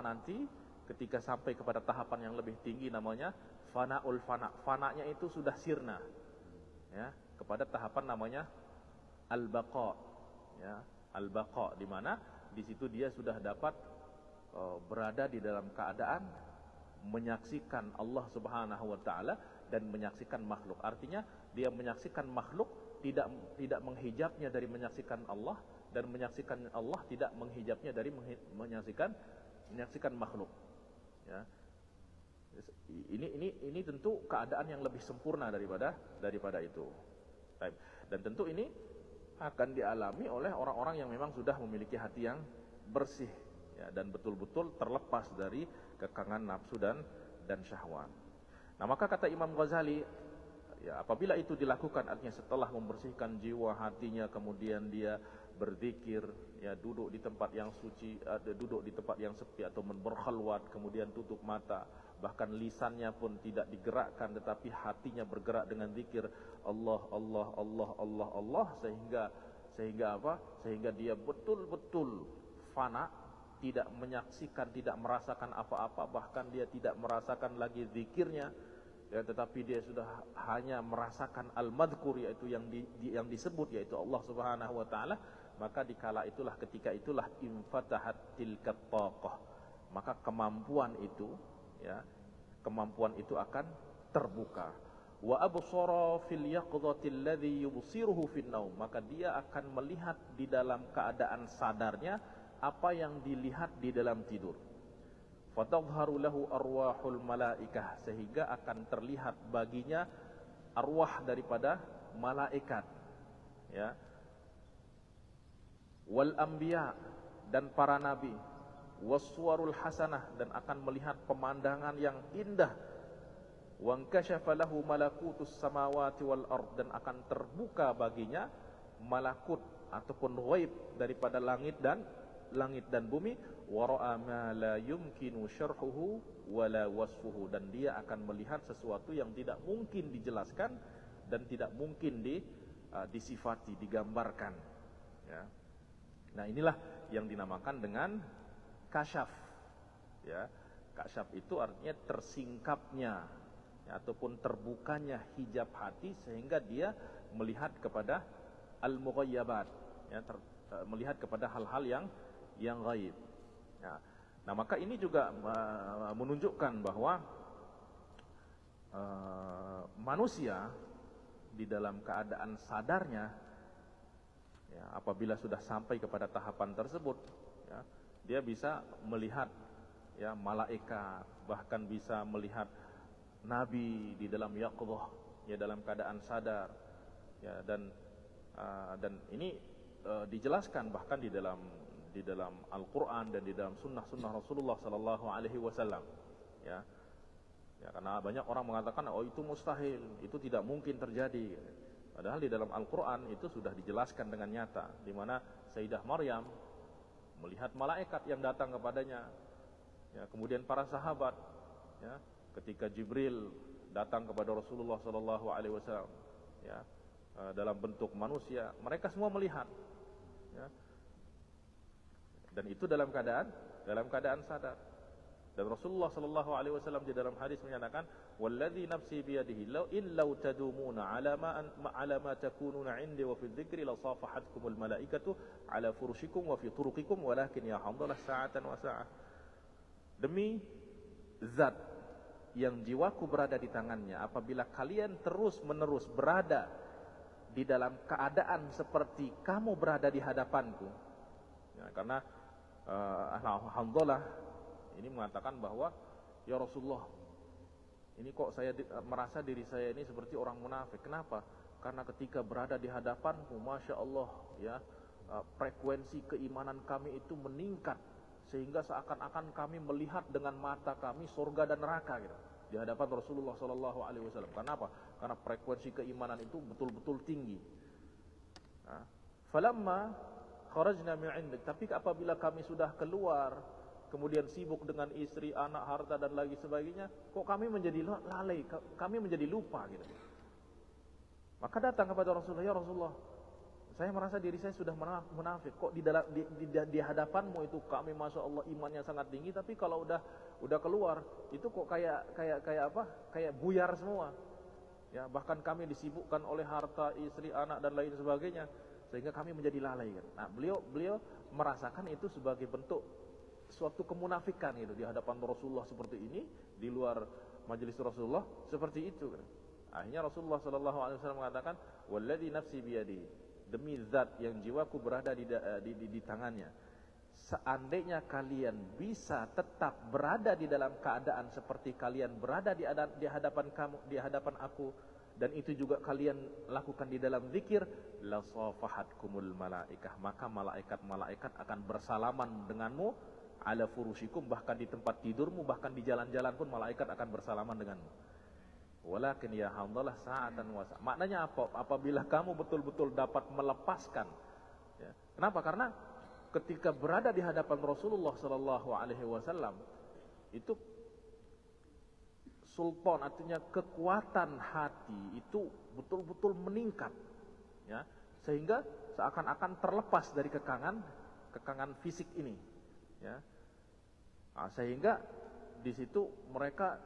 nanti ketika sampai kepada tahapan yang lebih tinggi, namanya fana'ul fana'. Fana'nya itu sudah sirna, ya, kepada tahapan namanya al-baqa, ya, al-baqa, di mana di situ dia sudah dapat berada di dalam keadaan menyaksikan Allah Subhanahu wa taala dan menyaksikan makhluk. Artinya dia menyaksikan makhluk, tidak menghijabnya dari menyaksikan Allah, dan menyaksikan Allah tidak menghijabnya dari menyaksikan makhluk. Ya. Ini tentu keadaan yang lebih sempurna daripada itu. Dan tentu ini akan dialami oleh orang-orang yang memang sudah memiliki hati yang bersih, ya, dan betul-betul terlepas dari kekangan nafsu dan syahwat. Nah maka kata Imam Ghazali, ya, apabila itu dilakukan, artinya setelah membersihkan jiwa hatinya, kemudian dia berzikir, ya, duduk di tempat yang suci, duduk di tempat yang sepi atau berkhalwat, kemudian tutup mata, bahkan lisannya pun tidak digerakkan, tetapi hatinya bergerak dengan zikir Allah, Allah, Allah, Allah, Allah, sehingga apa? Sehingga dia betul-betul fana, tidak menyaksikan, tidak merasakan apa-apa, bahkan dia tidak merasakan lagi zikirnya, ya, tetapi dia sudah hanya merasakan al-madhkur, yaitu yang disebut, yaitu Allah Subhanahu wa taala. Maka dikala itulah, ketika itulah infatahat tilkat taqah, maka kemampuan itu, ya, kemampuan itu akan terbuka. Wa absara fil yaqdhati alladhi yubsiruhu fin naum, maka dia akan melihat di dalam keadaan sadarnya apa yang dilihat di dalam tidur. Fatadharu lahu arwahul malaikah, sehingga akan terlihat baginya arwah daripada malaikat, ya, wal anbiya, dan para nabi, wassuwarul hasanah, dan akan melihat pemandangan yang indah, wankashafa lahu malakutus samawati wal ard, dan akan terbuka baginya malakut ataupun ghaib daripada langit dan bumi, wara'a ma la yumkinu syarhuhu wala wasfuhu, dan dia akan melihat sesuatu yang tidak mungkin dijelaskan dan tidak mungkin disifati, digambarkan, ya. Nah inilah yang dinamakan dengan kasyaf, ya. Kasyaf itu artinya tersingkapnya, ya, ataupun terbukanya hijab hati, sehingga dia melihat kepada al-mughayyabat, ya, melihat kepada hal-hal yang gaib. Ya. Nah maka ini juga menunjukkan bahwa manusia di dalam keadaan sadarnya, ya, apabila sudah sampai kepada tahapan tersebut, ya, dia bisa melihat ya, malaikat, bahkan bisa melihat nabi di dalam yaqdhah, ya, dalam keadaan sadar, ya, dan ini dijelaskan bahkan di dalam Al-Qur'an dan di dalam sunnah Rasulullah sallallahu alaihi wasallam, ya. Ya, karena banyak orang mengatakan oh itu mustahil, itu tidak mungkin terjadi. Padahal di dalam Al-Qur'an itu sudah dijelaskan dengan nyata, di mana Sayyidah Maryam melihat malaikat yang datang kepadanya. Ya, kemudian para sahabat, ya, ketika Jibril datang kepada Rasulullah sallallahu alaihi wasallam, ya, dalam bentuk manusia, mereka semua melihat, ya. Dan itu dalam keadaan sadar. Dan Rasulullah sallallahu alaihi wasallam di dalam hadis menyatakan, "Wallazi nafsi biyadihi law tadumuna ala ma takununa 'indi wa fi dzikri la safahatkumul malaikatu ala furushikum wa fi turuqikum walakin ya hamdalah sa'atan wa sa'ah." Demi zat yang jiwaku berada di tangannya, apabila kalian terus-menerus berada di dalam keadaan seperti kamu berada di hadapanku, ya, karena alhamdulillah ini mengatakan bahwa ya Rasulullah, ini kok saya merasa diri saya ini seperti orang munafik. Kenapa? Karena ketika berada di hadapanmu, Masya Allah, ya, frekuensi keimanan kami itu meningkat, sehingga seakan-akan kami melihat dengan mata kami surga dan neraka gitu, di hadapan Rasulullah sallallahu alaihi wasallam. Kenapa? Karena frekuensi keimanan itu betul-betul tinggi. Nah, falamma kharajna min 'indik, tapi apabila kami sudah keluar, kemudian sibuk dengan istri, anak, harta dan lagi sebagainya, kok kami menjadi lalai, kami menjadi lupa gitu. Maka datang kepada Rasulullah, ya Rasulullah, saya merasa diri saya sudah munafik. Kok di hadapanmu itu kami Masya Allah imannya sangat tinggi, tapi kalau udah keluar itu kok kayak buyar semua. Ya, bahkan kami disibukkan oleh harta, istri, anak dan lain sebagainya, sehingga kami menjadi lalai kan. Nah, beliau merasakan itu sebagai bentuk suatu kemunafikan gitu di hadapan Rasulullah seperti ini, di luar majelis Rasulullah seperti itu kan. Akhirnya Rasulullah sallallahu alaihi wasallam mengatakan, "Wallazi nafsi biyadi," demi zat yang jiwaku berada di tangannya, seandainya kalian bisa tetap berada di dalam keadaan seperti kalian berada di hadapan aku, dan itu juga kalian lakukan di dalam zikir, la safahatkumul malaikah, maka malaikat akan bersalaman denganmu, ala furushikum, bahkan di tempat tidurmu, bahkan di jalan-jalan pun malaikat akan bersalaman denganmu. Walakin ya hamdalah sa'atan wa sa'ah. Maknanya apa? Apabila kamu betul-betul dapat melepaskan, ya. Kenapa? Karena ketika berada di hadapan Rasulullah sallallahu alaihi wasallam, itu sultan, artinya kekuatan hati itu betul-betul meningkat, ya, sehingga seakan-akan terlepas dari kekangan fisik ini, ya. Nah, sehingga di situ mereka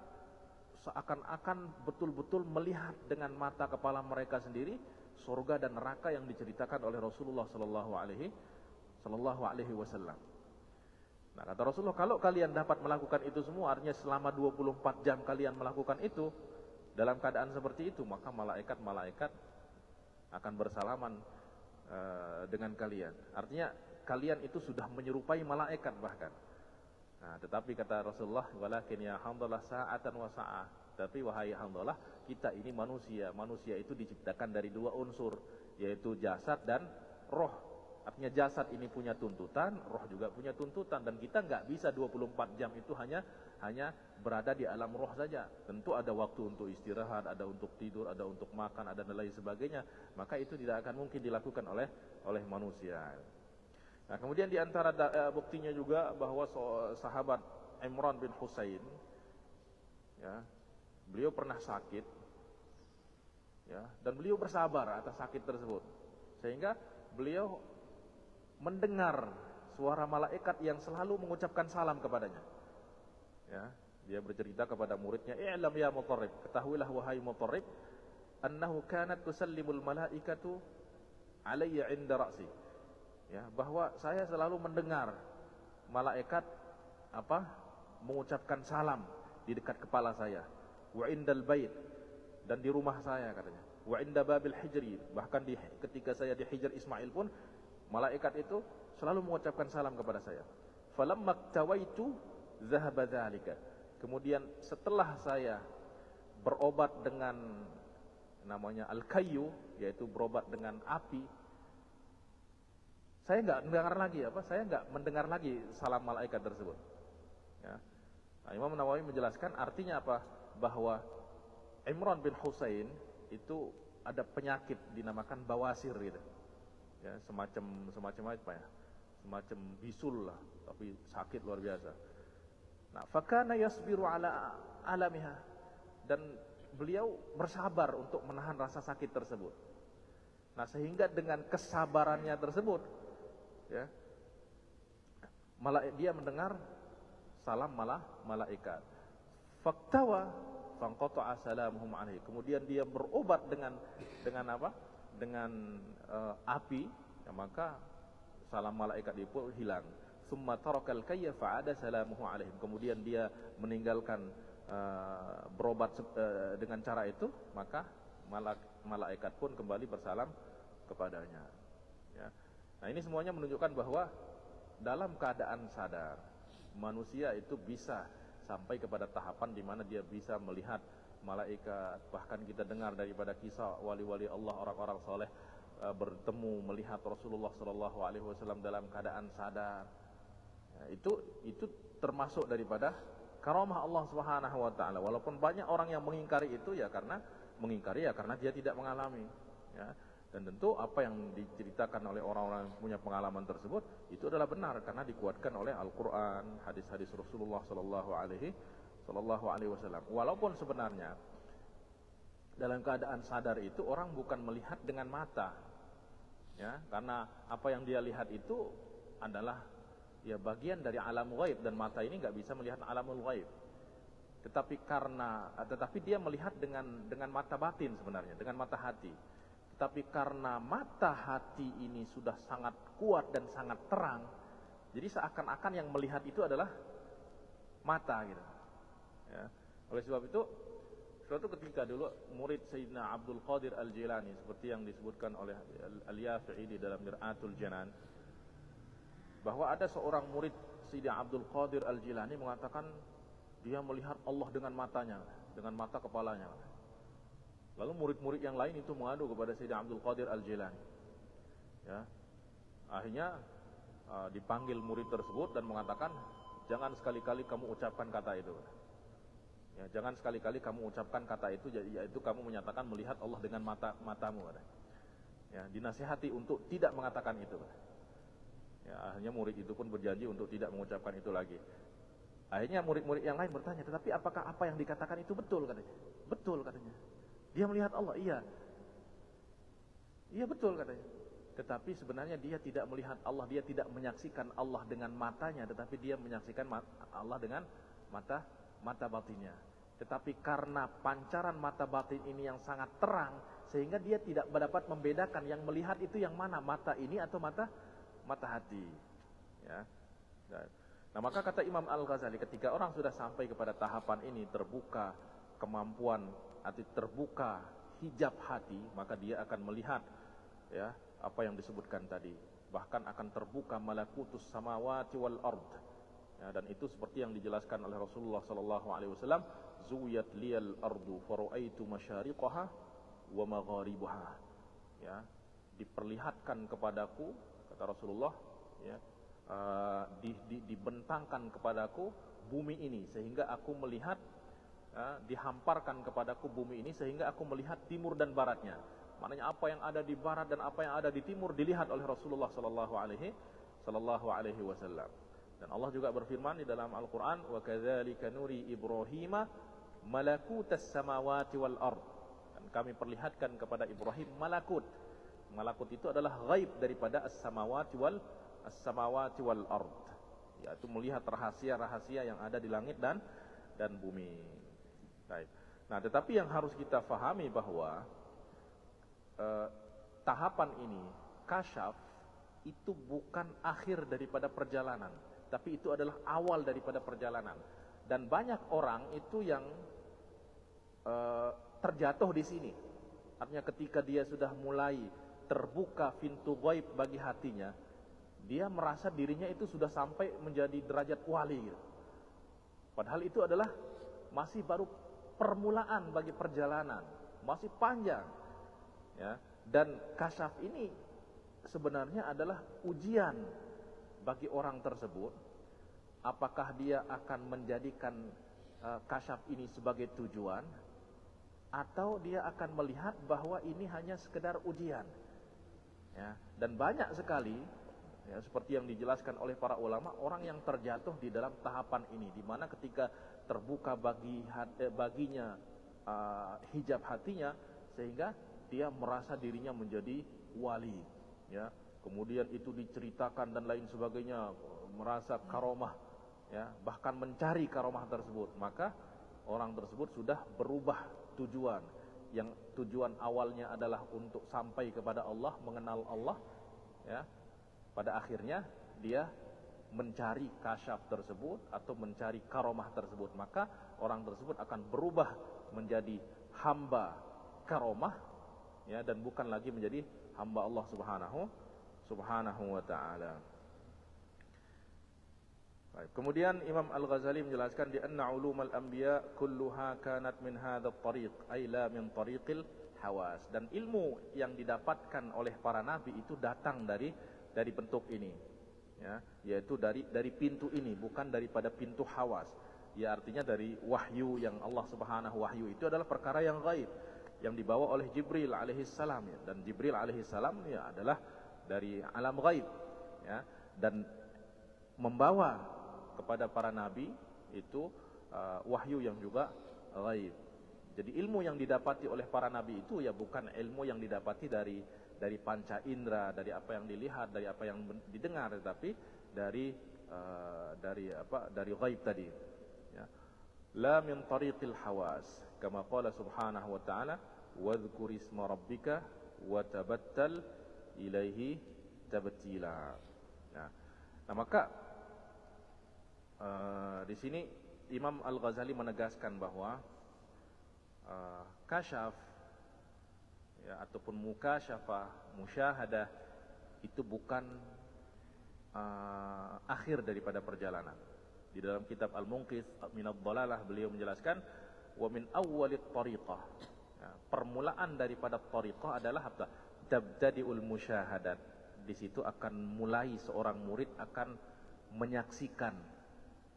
seakan-akan betul-betul melihat dengan mata kepala mereka sendiri surga dan neraka yang diceritakan oleh Rasulullah sallallahu alaihi wasallam. Nah, kata Rasulullah, kalau kalian dapat melakukan itu semua, artinya selama 24 jam kalian melakukan itu dalam keadaan seperti itu, maka malaikat akan bersalaman dengan kalian. Artinya kalian itu sudah menyerupai malaikat bahkan. Nah, tetapi kata Rasulullah, walakin ya hamdalah sa'atan wa sa'ah. Tapi wahai hamdalah, kita ini manusia. Manusia itu diciptakan dari dua unsur, yaitu jasad dan roh. Artinya jasad ini punya tuntutan, roh juga punya tuntutan, dan kita nggak bisa 24 jam itu hanya berada di alam roh saja. Tentu ada waktu untuk istirahat, ada untuk tidur, ada untuk makan, ada dan lain sebagainya. Maka itu tidak akan mungkin dilakukan oleh manusia. Nah, kemudian di antara buktinya juga bahwa sahabat Imran bin Husain, ya, beliau pernah sakit, ya, dan beliau bersabar atas sakit tersebut, sehingga beliau mendengar suara malaikat yang selalu mengucapkan salam kepadanya. Ya, dia bercerita kepada muridnya, "I'lam ya Mutarrib, ketahuilah wahai Mutarrib, annahu kanat tusallimul malaikatu alayya 'inda ra'si." Ya, bahwa saya selalu mendengar malaikat mengucapkan salam di dekat kepala saya, wa indal bait, dan di rumah saya katanya, wa inda babil hijri, bahkan ketika saya di Hijr Ismail pun malaikat itu selalu mengucapkan salam kepada saya. Falamma tawaitu zahaba dzalika. Kemudian setelah saya berobat dengan namanya al-kayyu, yaitu berobat dengan api, saya nggak mendengar lagi salam malaikat tersebut. Ya. Nah, Imam Nawawi menjelaskan artinya apa? Bahwa Imran bin Husain itu ada penyakit dinamakan bawasir gitu. Ya, semacam apa ya? Semacam bisul lah, tapi sakit luar biasa. Nah, fakana yasbiru ala alamiha, dan beliau bersabar untuk menahan rasa sakit tersebut. Nah, sehingga dengan kesabarannya tersebut, ya, dia mendengar salam malaikat. Faktawa fangqata'a salamuhum alaihi. Kemudian dia berobat dengan apa? Dengan api, ya, maka salam malaikat itu pun hilang. Summa tarakal kayya fa'ada salamuhu alaihim. Kemudian dia meninggalkan berobat dengan cara itu, maka malaikat pun kembali bersalam kepadanya. Ya. Nah, ini semuanya menunjukkan bahwa dalam keadaan sadar, manusia itu bisa sampai kepada tahapan di mana dia bisa melihat malaikat. Bahkan kita dengar daripada kisah wali-wali Allah, orang-orang soleh bertemu melihat Rasulullah SAW dalam keadaan sadar. Ya, itu termasuk daripada karamah Allah Subhanahu wa taala. Walaupun banyak orang yang mengingkari itu karena dia tidak mengalami, ya. Dan tentu apa yang diceritakan oleh orang-orang yang punya pengalaman tersebut itu adalah benar karena dikuatkan oleh Al-Qur'an, hadis-hadis Rasulullah sallallahu alaihi wasallam. Walaupun sebenarnya dalam keadaan sadar itu orang bukan melihat dengan mata, ya, karena apa yang dia lihat itu adalah bagian dari alam ghaib, dan mata ini nggak bisa melihat alamul ghaib. Tetapi dia melihat dengan mata batin sebenarnya, dengan mata hati. Tapi karena mata hati ini sudah sangat kuat dan sangat terang, jadi seakan-akan yang melihat itu adalah mata gitu. Ya. Oleh sebab itu, suatu ketika dulu murid Sayyidina Abdul Qadir Al-Jilani, seperti yang disebutkan oleh Al-Yafi'i di dalam Mir'atul Janan, bahwa ada seorang murid Sayyidina Abdul Qadir Al-Jilani mengatakan dia melihat Allah dengan matanya, dengan mata kepalanya. Lalu murid-murid yang lain itu mengadu kepada Sayyidina Abdul Qadir Al-Jilani. Ya. Akhirnya dipanggil murid tersebut dan mengatakan, jangan sekali-kali kamu ucapkan kata itu. Ya, jangan sekali-kali kamu ucapkan kata itu, yaitu kamu menyatakan melihat Allah dengan matamu. Ya, dinasihati untuk tidak mengatakan itu. Ya, akhirnya murid itu pun berjanji untuk tidak mengucapkan itu lagi. Akhirnya murid-murid yang lain bertanya, tetapi apakah apa yang dikatakan itu betul katanya? Betul katanya. Dia melihat Allah, iya betul katanya. Tetapi sebenarnya dia tidak melihat Allah, dia tidak menyaksikan Allah dengan matanya, tetapi dia menyaksikan Allah dengan mata batinnya. Tetapi karena pancaran mata batin ini yang sangat terang, sehingga dia tidak dapat membedakan yang melihat itu yang mana, mata ini atau mata hati. Ya. Nah, maka kata Imam Al-Ghazali, ketika orang sudah sampai kepada tahapan ini, terbuka kemampuan hati, terbuka hijab hati, maka dia akan melihat, ya, apa yang disebutkan tadi. Bahkan akan terbuka malakutus samawati wal ard. Ya, dan itu seperti yang dijelaskan oleh Rasulullah sallallahu alaihi wasallam, zuyat liyal ardu faru'aitu masyariqaha wa magharibaha. Ya, diperlihatkan kepadaku, kata Rasulullah, ya, dibentangkan kepadaku bumi ini sehingga aku melihat, dihamparkan kepadaku bumi ini sehingga aku melihat timur dan baratnya. Maknanya apa yang ada di barat dan apa yang ada di timur dilihat oleh Rasulullah sallallahu alaihi wasallam. Dan Allah juga berfirman di dalam Al-Qur'an, wa kadzalika nuri Ibrahima malakutas samawati wal ard. Dan kami perlihatkan kepada Ibrahim malakut. Malakut itu adalah ghaib daripada as-samawati wal ard, yaitu melihat rahasia-rahasia yang ada di langit dan bumi. Baik. Nah, tetapi yang harus kita fahami bahwa tahapan ini, kasyaf, itu bukan akhir daripada perjalanan, tapi itu adalah awal daripada perjalanan. Dan banyak orang itu yang terjatuh di sini. Artinya ketika dia sudah mulai terbuka pintu ghaib bagi hatinya, dia merasa dirinya itu sudah sampai menjadi derajat wali gitu. Padahal itu adalah masih baru permulaan bagi perjalanan, masih panjang. Ya, dan kasyaf ini sebenarnya adalah ujian bagi orang tersebut. Apakah dia akan menjadikan kasyaf ini sebagai tujuan, atau dia akan melihat bahwa ini hanya sekedar ujian. Ya, dan banyak sekali, ya, seperti yang dijelaskan oleh para ulama, orang yang terjatuh di dalam tahapan ini, di mana ketika terbuka baginya hijab hatinya, sehingga dia merasa dirinya menjadi wali, ya. Kemudian itu diceritakan dan lain sebagainya, merasa karomah, ya, bahkan mencari karomah tersebut. Maka orang tersebut sudah berubah tujuan. Yang tujuan awalnya adalah untuk sampai kepada Allah, mengenal Allah, ya. Pada akhirnya dia mencari kasyaf tersebut atau mencari karomah tersebut. Maka orang tersebut akan berubah menjadi hamba karomah, ya, dan bukan lagi menjadi hamba Allah Subhanahu wa ta'ala. Baik. Kemudian Imam Al-Ghazali menjelaskan di anna ulumal anbiya kulluha kanat min hadzal tariq ay la min tariqil hawas. Dan ilmu yang didapatkan oleh para nabi itu datang dari bentuk ini, ya, yaitu dari pintu ini, bukan daripada pintu hawas. Ya, artinya dari wahyu yang Allah Subhanahu wahyu itu adalah perkara yang gaib, yang dibawa oleh Jibril alaihissalam, ya. Dan Jibril alaihissalam, ya, adalah dari alam gaib, ya, dan membawa kepada para nabi itu wahyu yang juga gaib. Jadi ilmu yang didapati oleh para nabi itu ya bukan ilmu yang didapati dari panca indera, dari apa yang dilihat, dari apa yang didengar, tetapi dari gaib tadi, ya. La min tariqil hawas, kama qala subhanahu wa ta'ala, wadhkur isma rabbika wa tabattal ilaihi tabtila. Nah, maka di sini Imam Al-Ghazali menegaskan bahwa kasyaf, ya, ataupun mukasyafah, musyahadah itu bukan akhir daripada perjalanan. Di dalam kitab Al-Munqidh Minadh Dhalalah beliau menjelaskan wa min awwalit tariqah, ya, permulaan daripada tariqah adalah apa? Tabtadi'ul musyahadat. Di situ akan mulai seorang murid akan menyaksikan,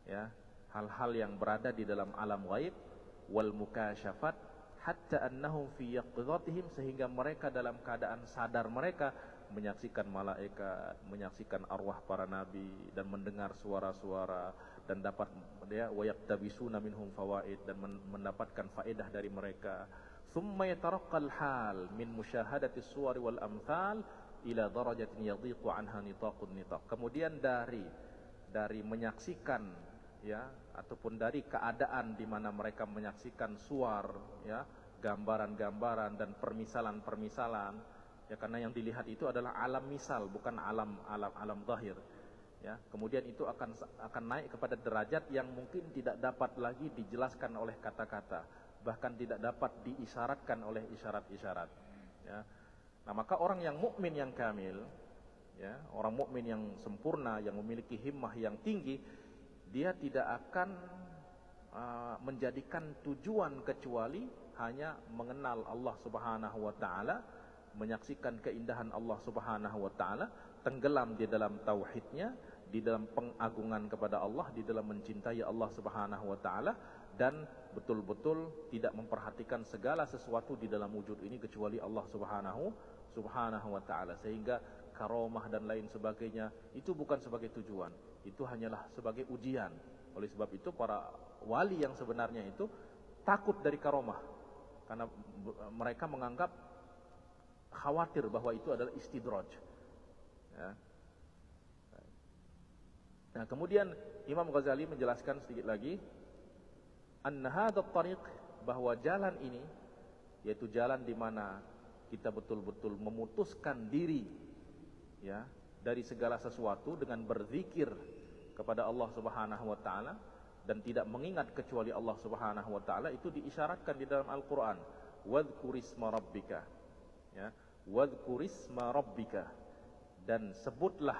ya, hal-hal yang berada di dalam alam ghaib, wal mukasyafat hatta annahum fi yaqdhatihim, sehingga mereka dalam keadaan sadar mereka menyaksikan malaikat, menyaksikan arwah para nabi, dan mendengar suara-suara, dan dapat dia wa yaktabisuna minhum fawaid, dan mendapatkan faedah dari mereka. Thumma yataraqqal hal min musyahadati suwari wal amthal ila darajatin yadhiqu anha nitaqun nitaq. Kemudian dari menyaksikan, ya, ataupun dari keadaan di mana mereka menyaksikan suar, ya, gambaran-gambaran dan permisalan-permisalan, ya, karena yang dilihat itu adalah alam misal, bukan alam zahir, ya. Kemudian itu akan naik kepada derajat yang mungkin tidak dapat lagi dijelaskan oleh kata-kata, bahkan tidak dapat diisyaratkan oleh isyarat-isyarat, ya. Nah, maka orang yang mukmin yang kamil, ya, orang mukmin yang sempurna, yang memiliki himmah yang tinggi, dia tidak akan menjadikan tujuan kecuali hanya mengenal Allah Subhanahu wa ta'ala, menyaksikan keindahan Allah Subhanahu wa ta'ala, tenggelam di dalam tauhidnya, di dalam pengagungan kepada Allah, di dalam mencintai Allah Subhanahu wa ta'ala, dan betul-betul tidak memperhatikan segala sesuatu di dalam wujud ini kecuali Allah Subhanahu wa ta'ala. Sehingga karomah dan lain sebagainya itu bukan sebagai tujuan, itu hanyalah sebagai ujian. Oleh sebab itu para wali yang sebenarnya itu takut dari karomah, karena mereka menganggap khawatir bahwa itu adalah istidraj, ya. Nah, kemudian Imam Ghazali menjelaskan sedikit lagi, anna hadzal tariq, bahwa jalan ini, yaitu jalan di mana kita betul-betul memutuskan diri, ya, dari segala sesuatu dengan berzikir kepada Allah Subhanahu wa ta'ala dan tidak mengingat kecuali Allah Subhanahu wa ta'ala, itu diisyaratkan di dalam Al-Quran, wadhkurisma rabbika, ya, wadhkurisma rabbika, dan sebutlah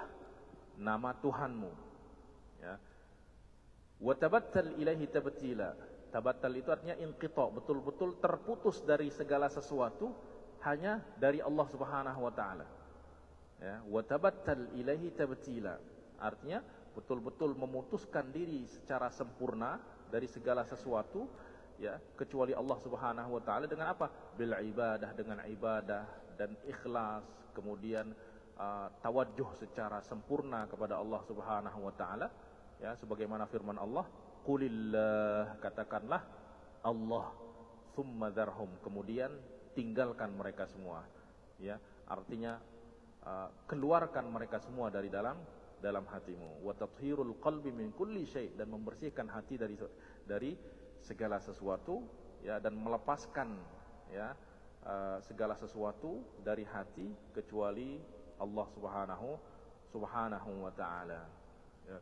nama Tuhanmu, ya. Wa tabattal ilaihi tabtila. Tabattal itu artinya inqita, betul-betul terputus dari segala sesuatu hanya dari Allah Subhanahu wa taala. Ya, wa tabattal ilaihi tabtila. Artinya betul-betul memutuskan diri secara sempurna dari segala sesuatu, ya, kecuali Allah Subhanahu wa taala. Dengan apa? Bil ibadah, dengan ibadah dan ikhlas, kemudian tawajjuh secara sempurna kepada Allah Subhanahu wa taala, ya, sebagaimana firman Allah, qulillah, katakanlah Allah, thumma dharhum, kemudian tinggalkan mereka semua, ya, artinya keluarkan mereka semua dari dalam hatimu. Wa tathhirul qalbi min kulli syai', dan membersihkan hati dari segala sesuatu, ya, dan melepaskan, ya, segala sesuatu dari hati kecuali Allah Subhanahu wa taala, ya.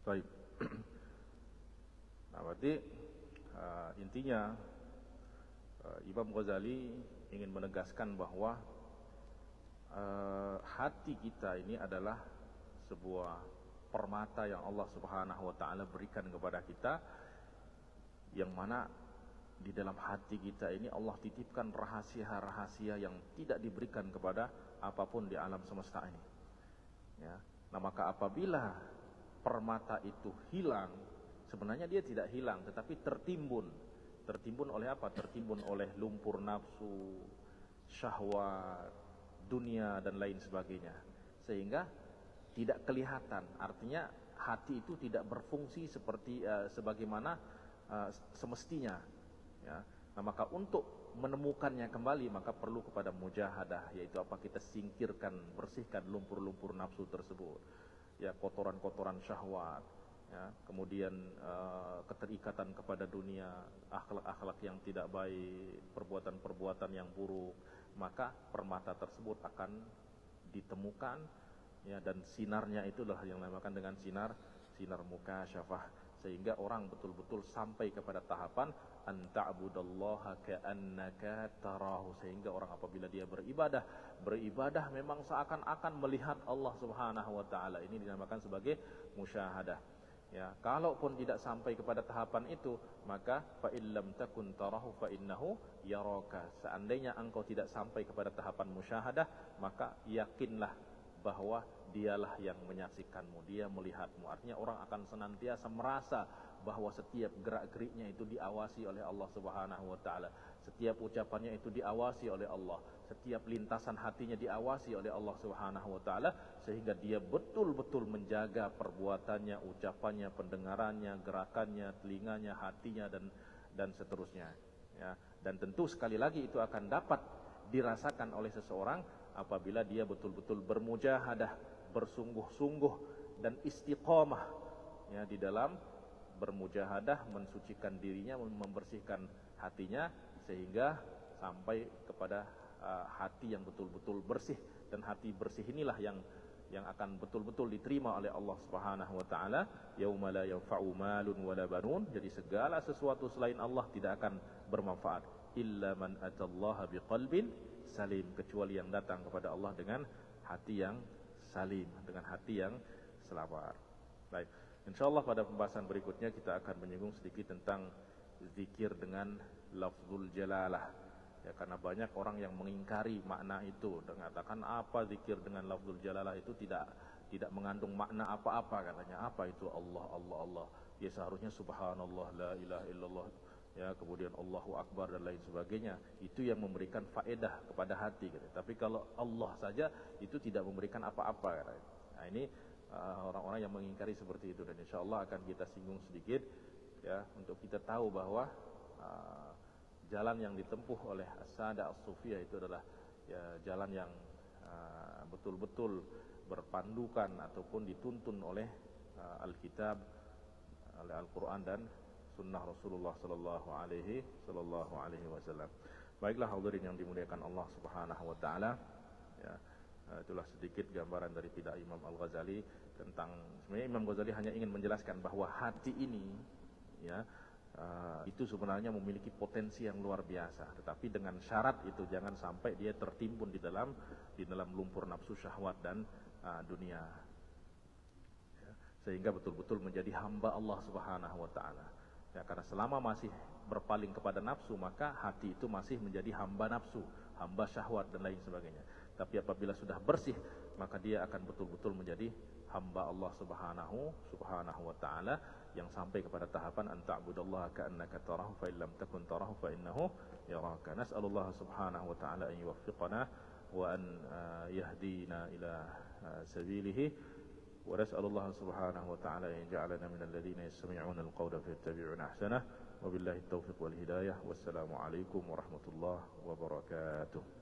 Baik. Nah, berarti intinya Imam Ghazali ingin menegaskan bahwa hati kita ini adalah sebuah permata yang Allah Subhanahu wa taala berikan kepada kita, yang mana di dalam hati kita ini Allah titipkan rahasia-rahasia yang tidak diberikan kepada apapun di alam semesta ini, ya. Nah, maka apabila permata itu hilang, sebenarnya dia tidak hilang, tetapi tertimbun oleh apa? Tertimbun oleh lumpur nafsu, syahwat, dunia dan lain sebagainya, sehingga tidak kelihatan. Artinya hati itu tidak berfungsi seperti sebagaimana semestinya, ya. Nah, maka untuk menemukannya kembali maka perlu kepada mujahadah, yaitu apa? Kita singkirkan, bersihkan lumpur-lumpur nafsu tersebut, ya, kotoran-kotoran syahwat, ya, kemudian keterikatan kepada dunia, akhlak-akhlak yang tidak baik, perbuatan-perbuatan yang buruk, maka permata tersebut akan ditemukan, ya, dan sinarnya itulah yang dinamakan dengan sinar mukasyafah, sehingga orang betul-betul sampai kepada tahapan anta'budallaha ka'annaka tarahu, sehingga orang apabila dia beribadah memang seakan-akan melihat Allah Subhanahu wa taala. Ini dinamakan sebagai musyahadah, ya. Kalaupun tidak sampai kepada tahapan itu, maka fa illam takun tarahu fa innahu yaraka. Seandainya engkau tidak sampai kepada tahapan musyahadah, maka yakinlah bahwa dialah yang menyaksikanmu, dia melihatmu. Artinya orang akan senantiasa merasa bahwa setiap gerak-geriknya itu diawasi oleh Allah Subhanahu wa taala, setiap ucapannya itu diawasi oleh Allah, setiap lintasan hatinya diawasi oleh Allah Subhanahu wa taala, sehingga dia betul-betul menjaga perbuatannya, ucapannya, pendengarannya, gerakannya, telinganya, hatinya, dan seterusnya, ya. Dan tentu sekali lagi itu akan dapat dirasakan oleh seseorang apabila dia betul-betul bermujahadah, bersungguh-sungguh dan istiqamah, ya, di dalam bermujahadah, mensucikan dirinya, membersihkan hatinya, sehingga sampai kepada hati yang betul-betul bersih. Dan hati bersih inilah yang akan betul-betul diterima oleh Allah Subhanahu wa taala. Yauma la yanfa'u malun wala banun. Jadi segala sesuatu selain Allah tidak akan bermanfaat. Illa man atallaha biqalbin salim, kecuali yang datang kepada Allah dengan hati yang salim, dengan hati yang selamat. Baik, insyaallah pada pembahasan berikutnya kita akan menyinggung sedikit tentang zikir dengan lafzul jalalah, ya, karena banyak orang yang mengingkari makna itu dan mengatakan apa zikir dengan lafzul jalalah itu tidak mengandung makna apa-apa, katanya. Apa itu Allah, Allah, Allah? Ya, seharusnya subhanallah, la ilaha illallah, ya, kemudian Allahu Akbar dan lain sebagainya. Itu yang memberikan faedah kepada hati, katanya. Tapi kalau Allah saja itu tidak memberikan apa-apa, katanya. Nah, ini orang-orang yang mengingkari seperti itu, dan insyaallah akan kita singgung sedikit, ya, untuk kita tahu bahwa jalan yang ditempuh oleh as-sada as-sufiyah itu adalah, ya, jalan yang betul-betul berpandukan ataupun dituntun oleh Alkitab, oleh Al-Quran dan Sunnah Rasulullah Sallallahu Alaihi Wasallam. Baiklah hadirin yang dimuliakan Allah Subhanahu Wa Taala, ya, Itulah sedikit gambaran dari pidato Imam Al-Ghazali tentang, sebenarnya Imam Ghazali hanya ingin menjelaskan bahwa hati ini ya itu sebenarnya memiliki potensi yang luar biasa, tetapi dengan syarat itu jangan sampai dia tertimbun di dalam lumpur nafsu syahwat dan dunia, ya, sehingga betul-betul menjadi hamba Allah Subhanahu wa taala. Ya, karena selama masih berpaling kepada nafsu, maka hati itu masih menjadi hamba nafsu, hamba syahwat dan lain sebagainya. Tapi apabila sudah bersih, maka dia akan betul-betul menjadi hamba Allah Subhanahu wa taala yang sampai kepada tahapan an ta'budallaha ka'annaka tarahu fa illam takun tarahu fa innahu yaraka. Nas'alullah Subhanahu wa taala an yuwaffiqana wa an yahdina ila sabilihi, wa nas'alullah Subhanahu wa taala an yaj'alana minal ladzina yastami'una al-qawla fayattabi'una ahsanah. Wabillahi taufiq wal hidayah. Wassalamu alaikum warahmatullahi wabarakatuh.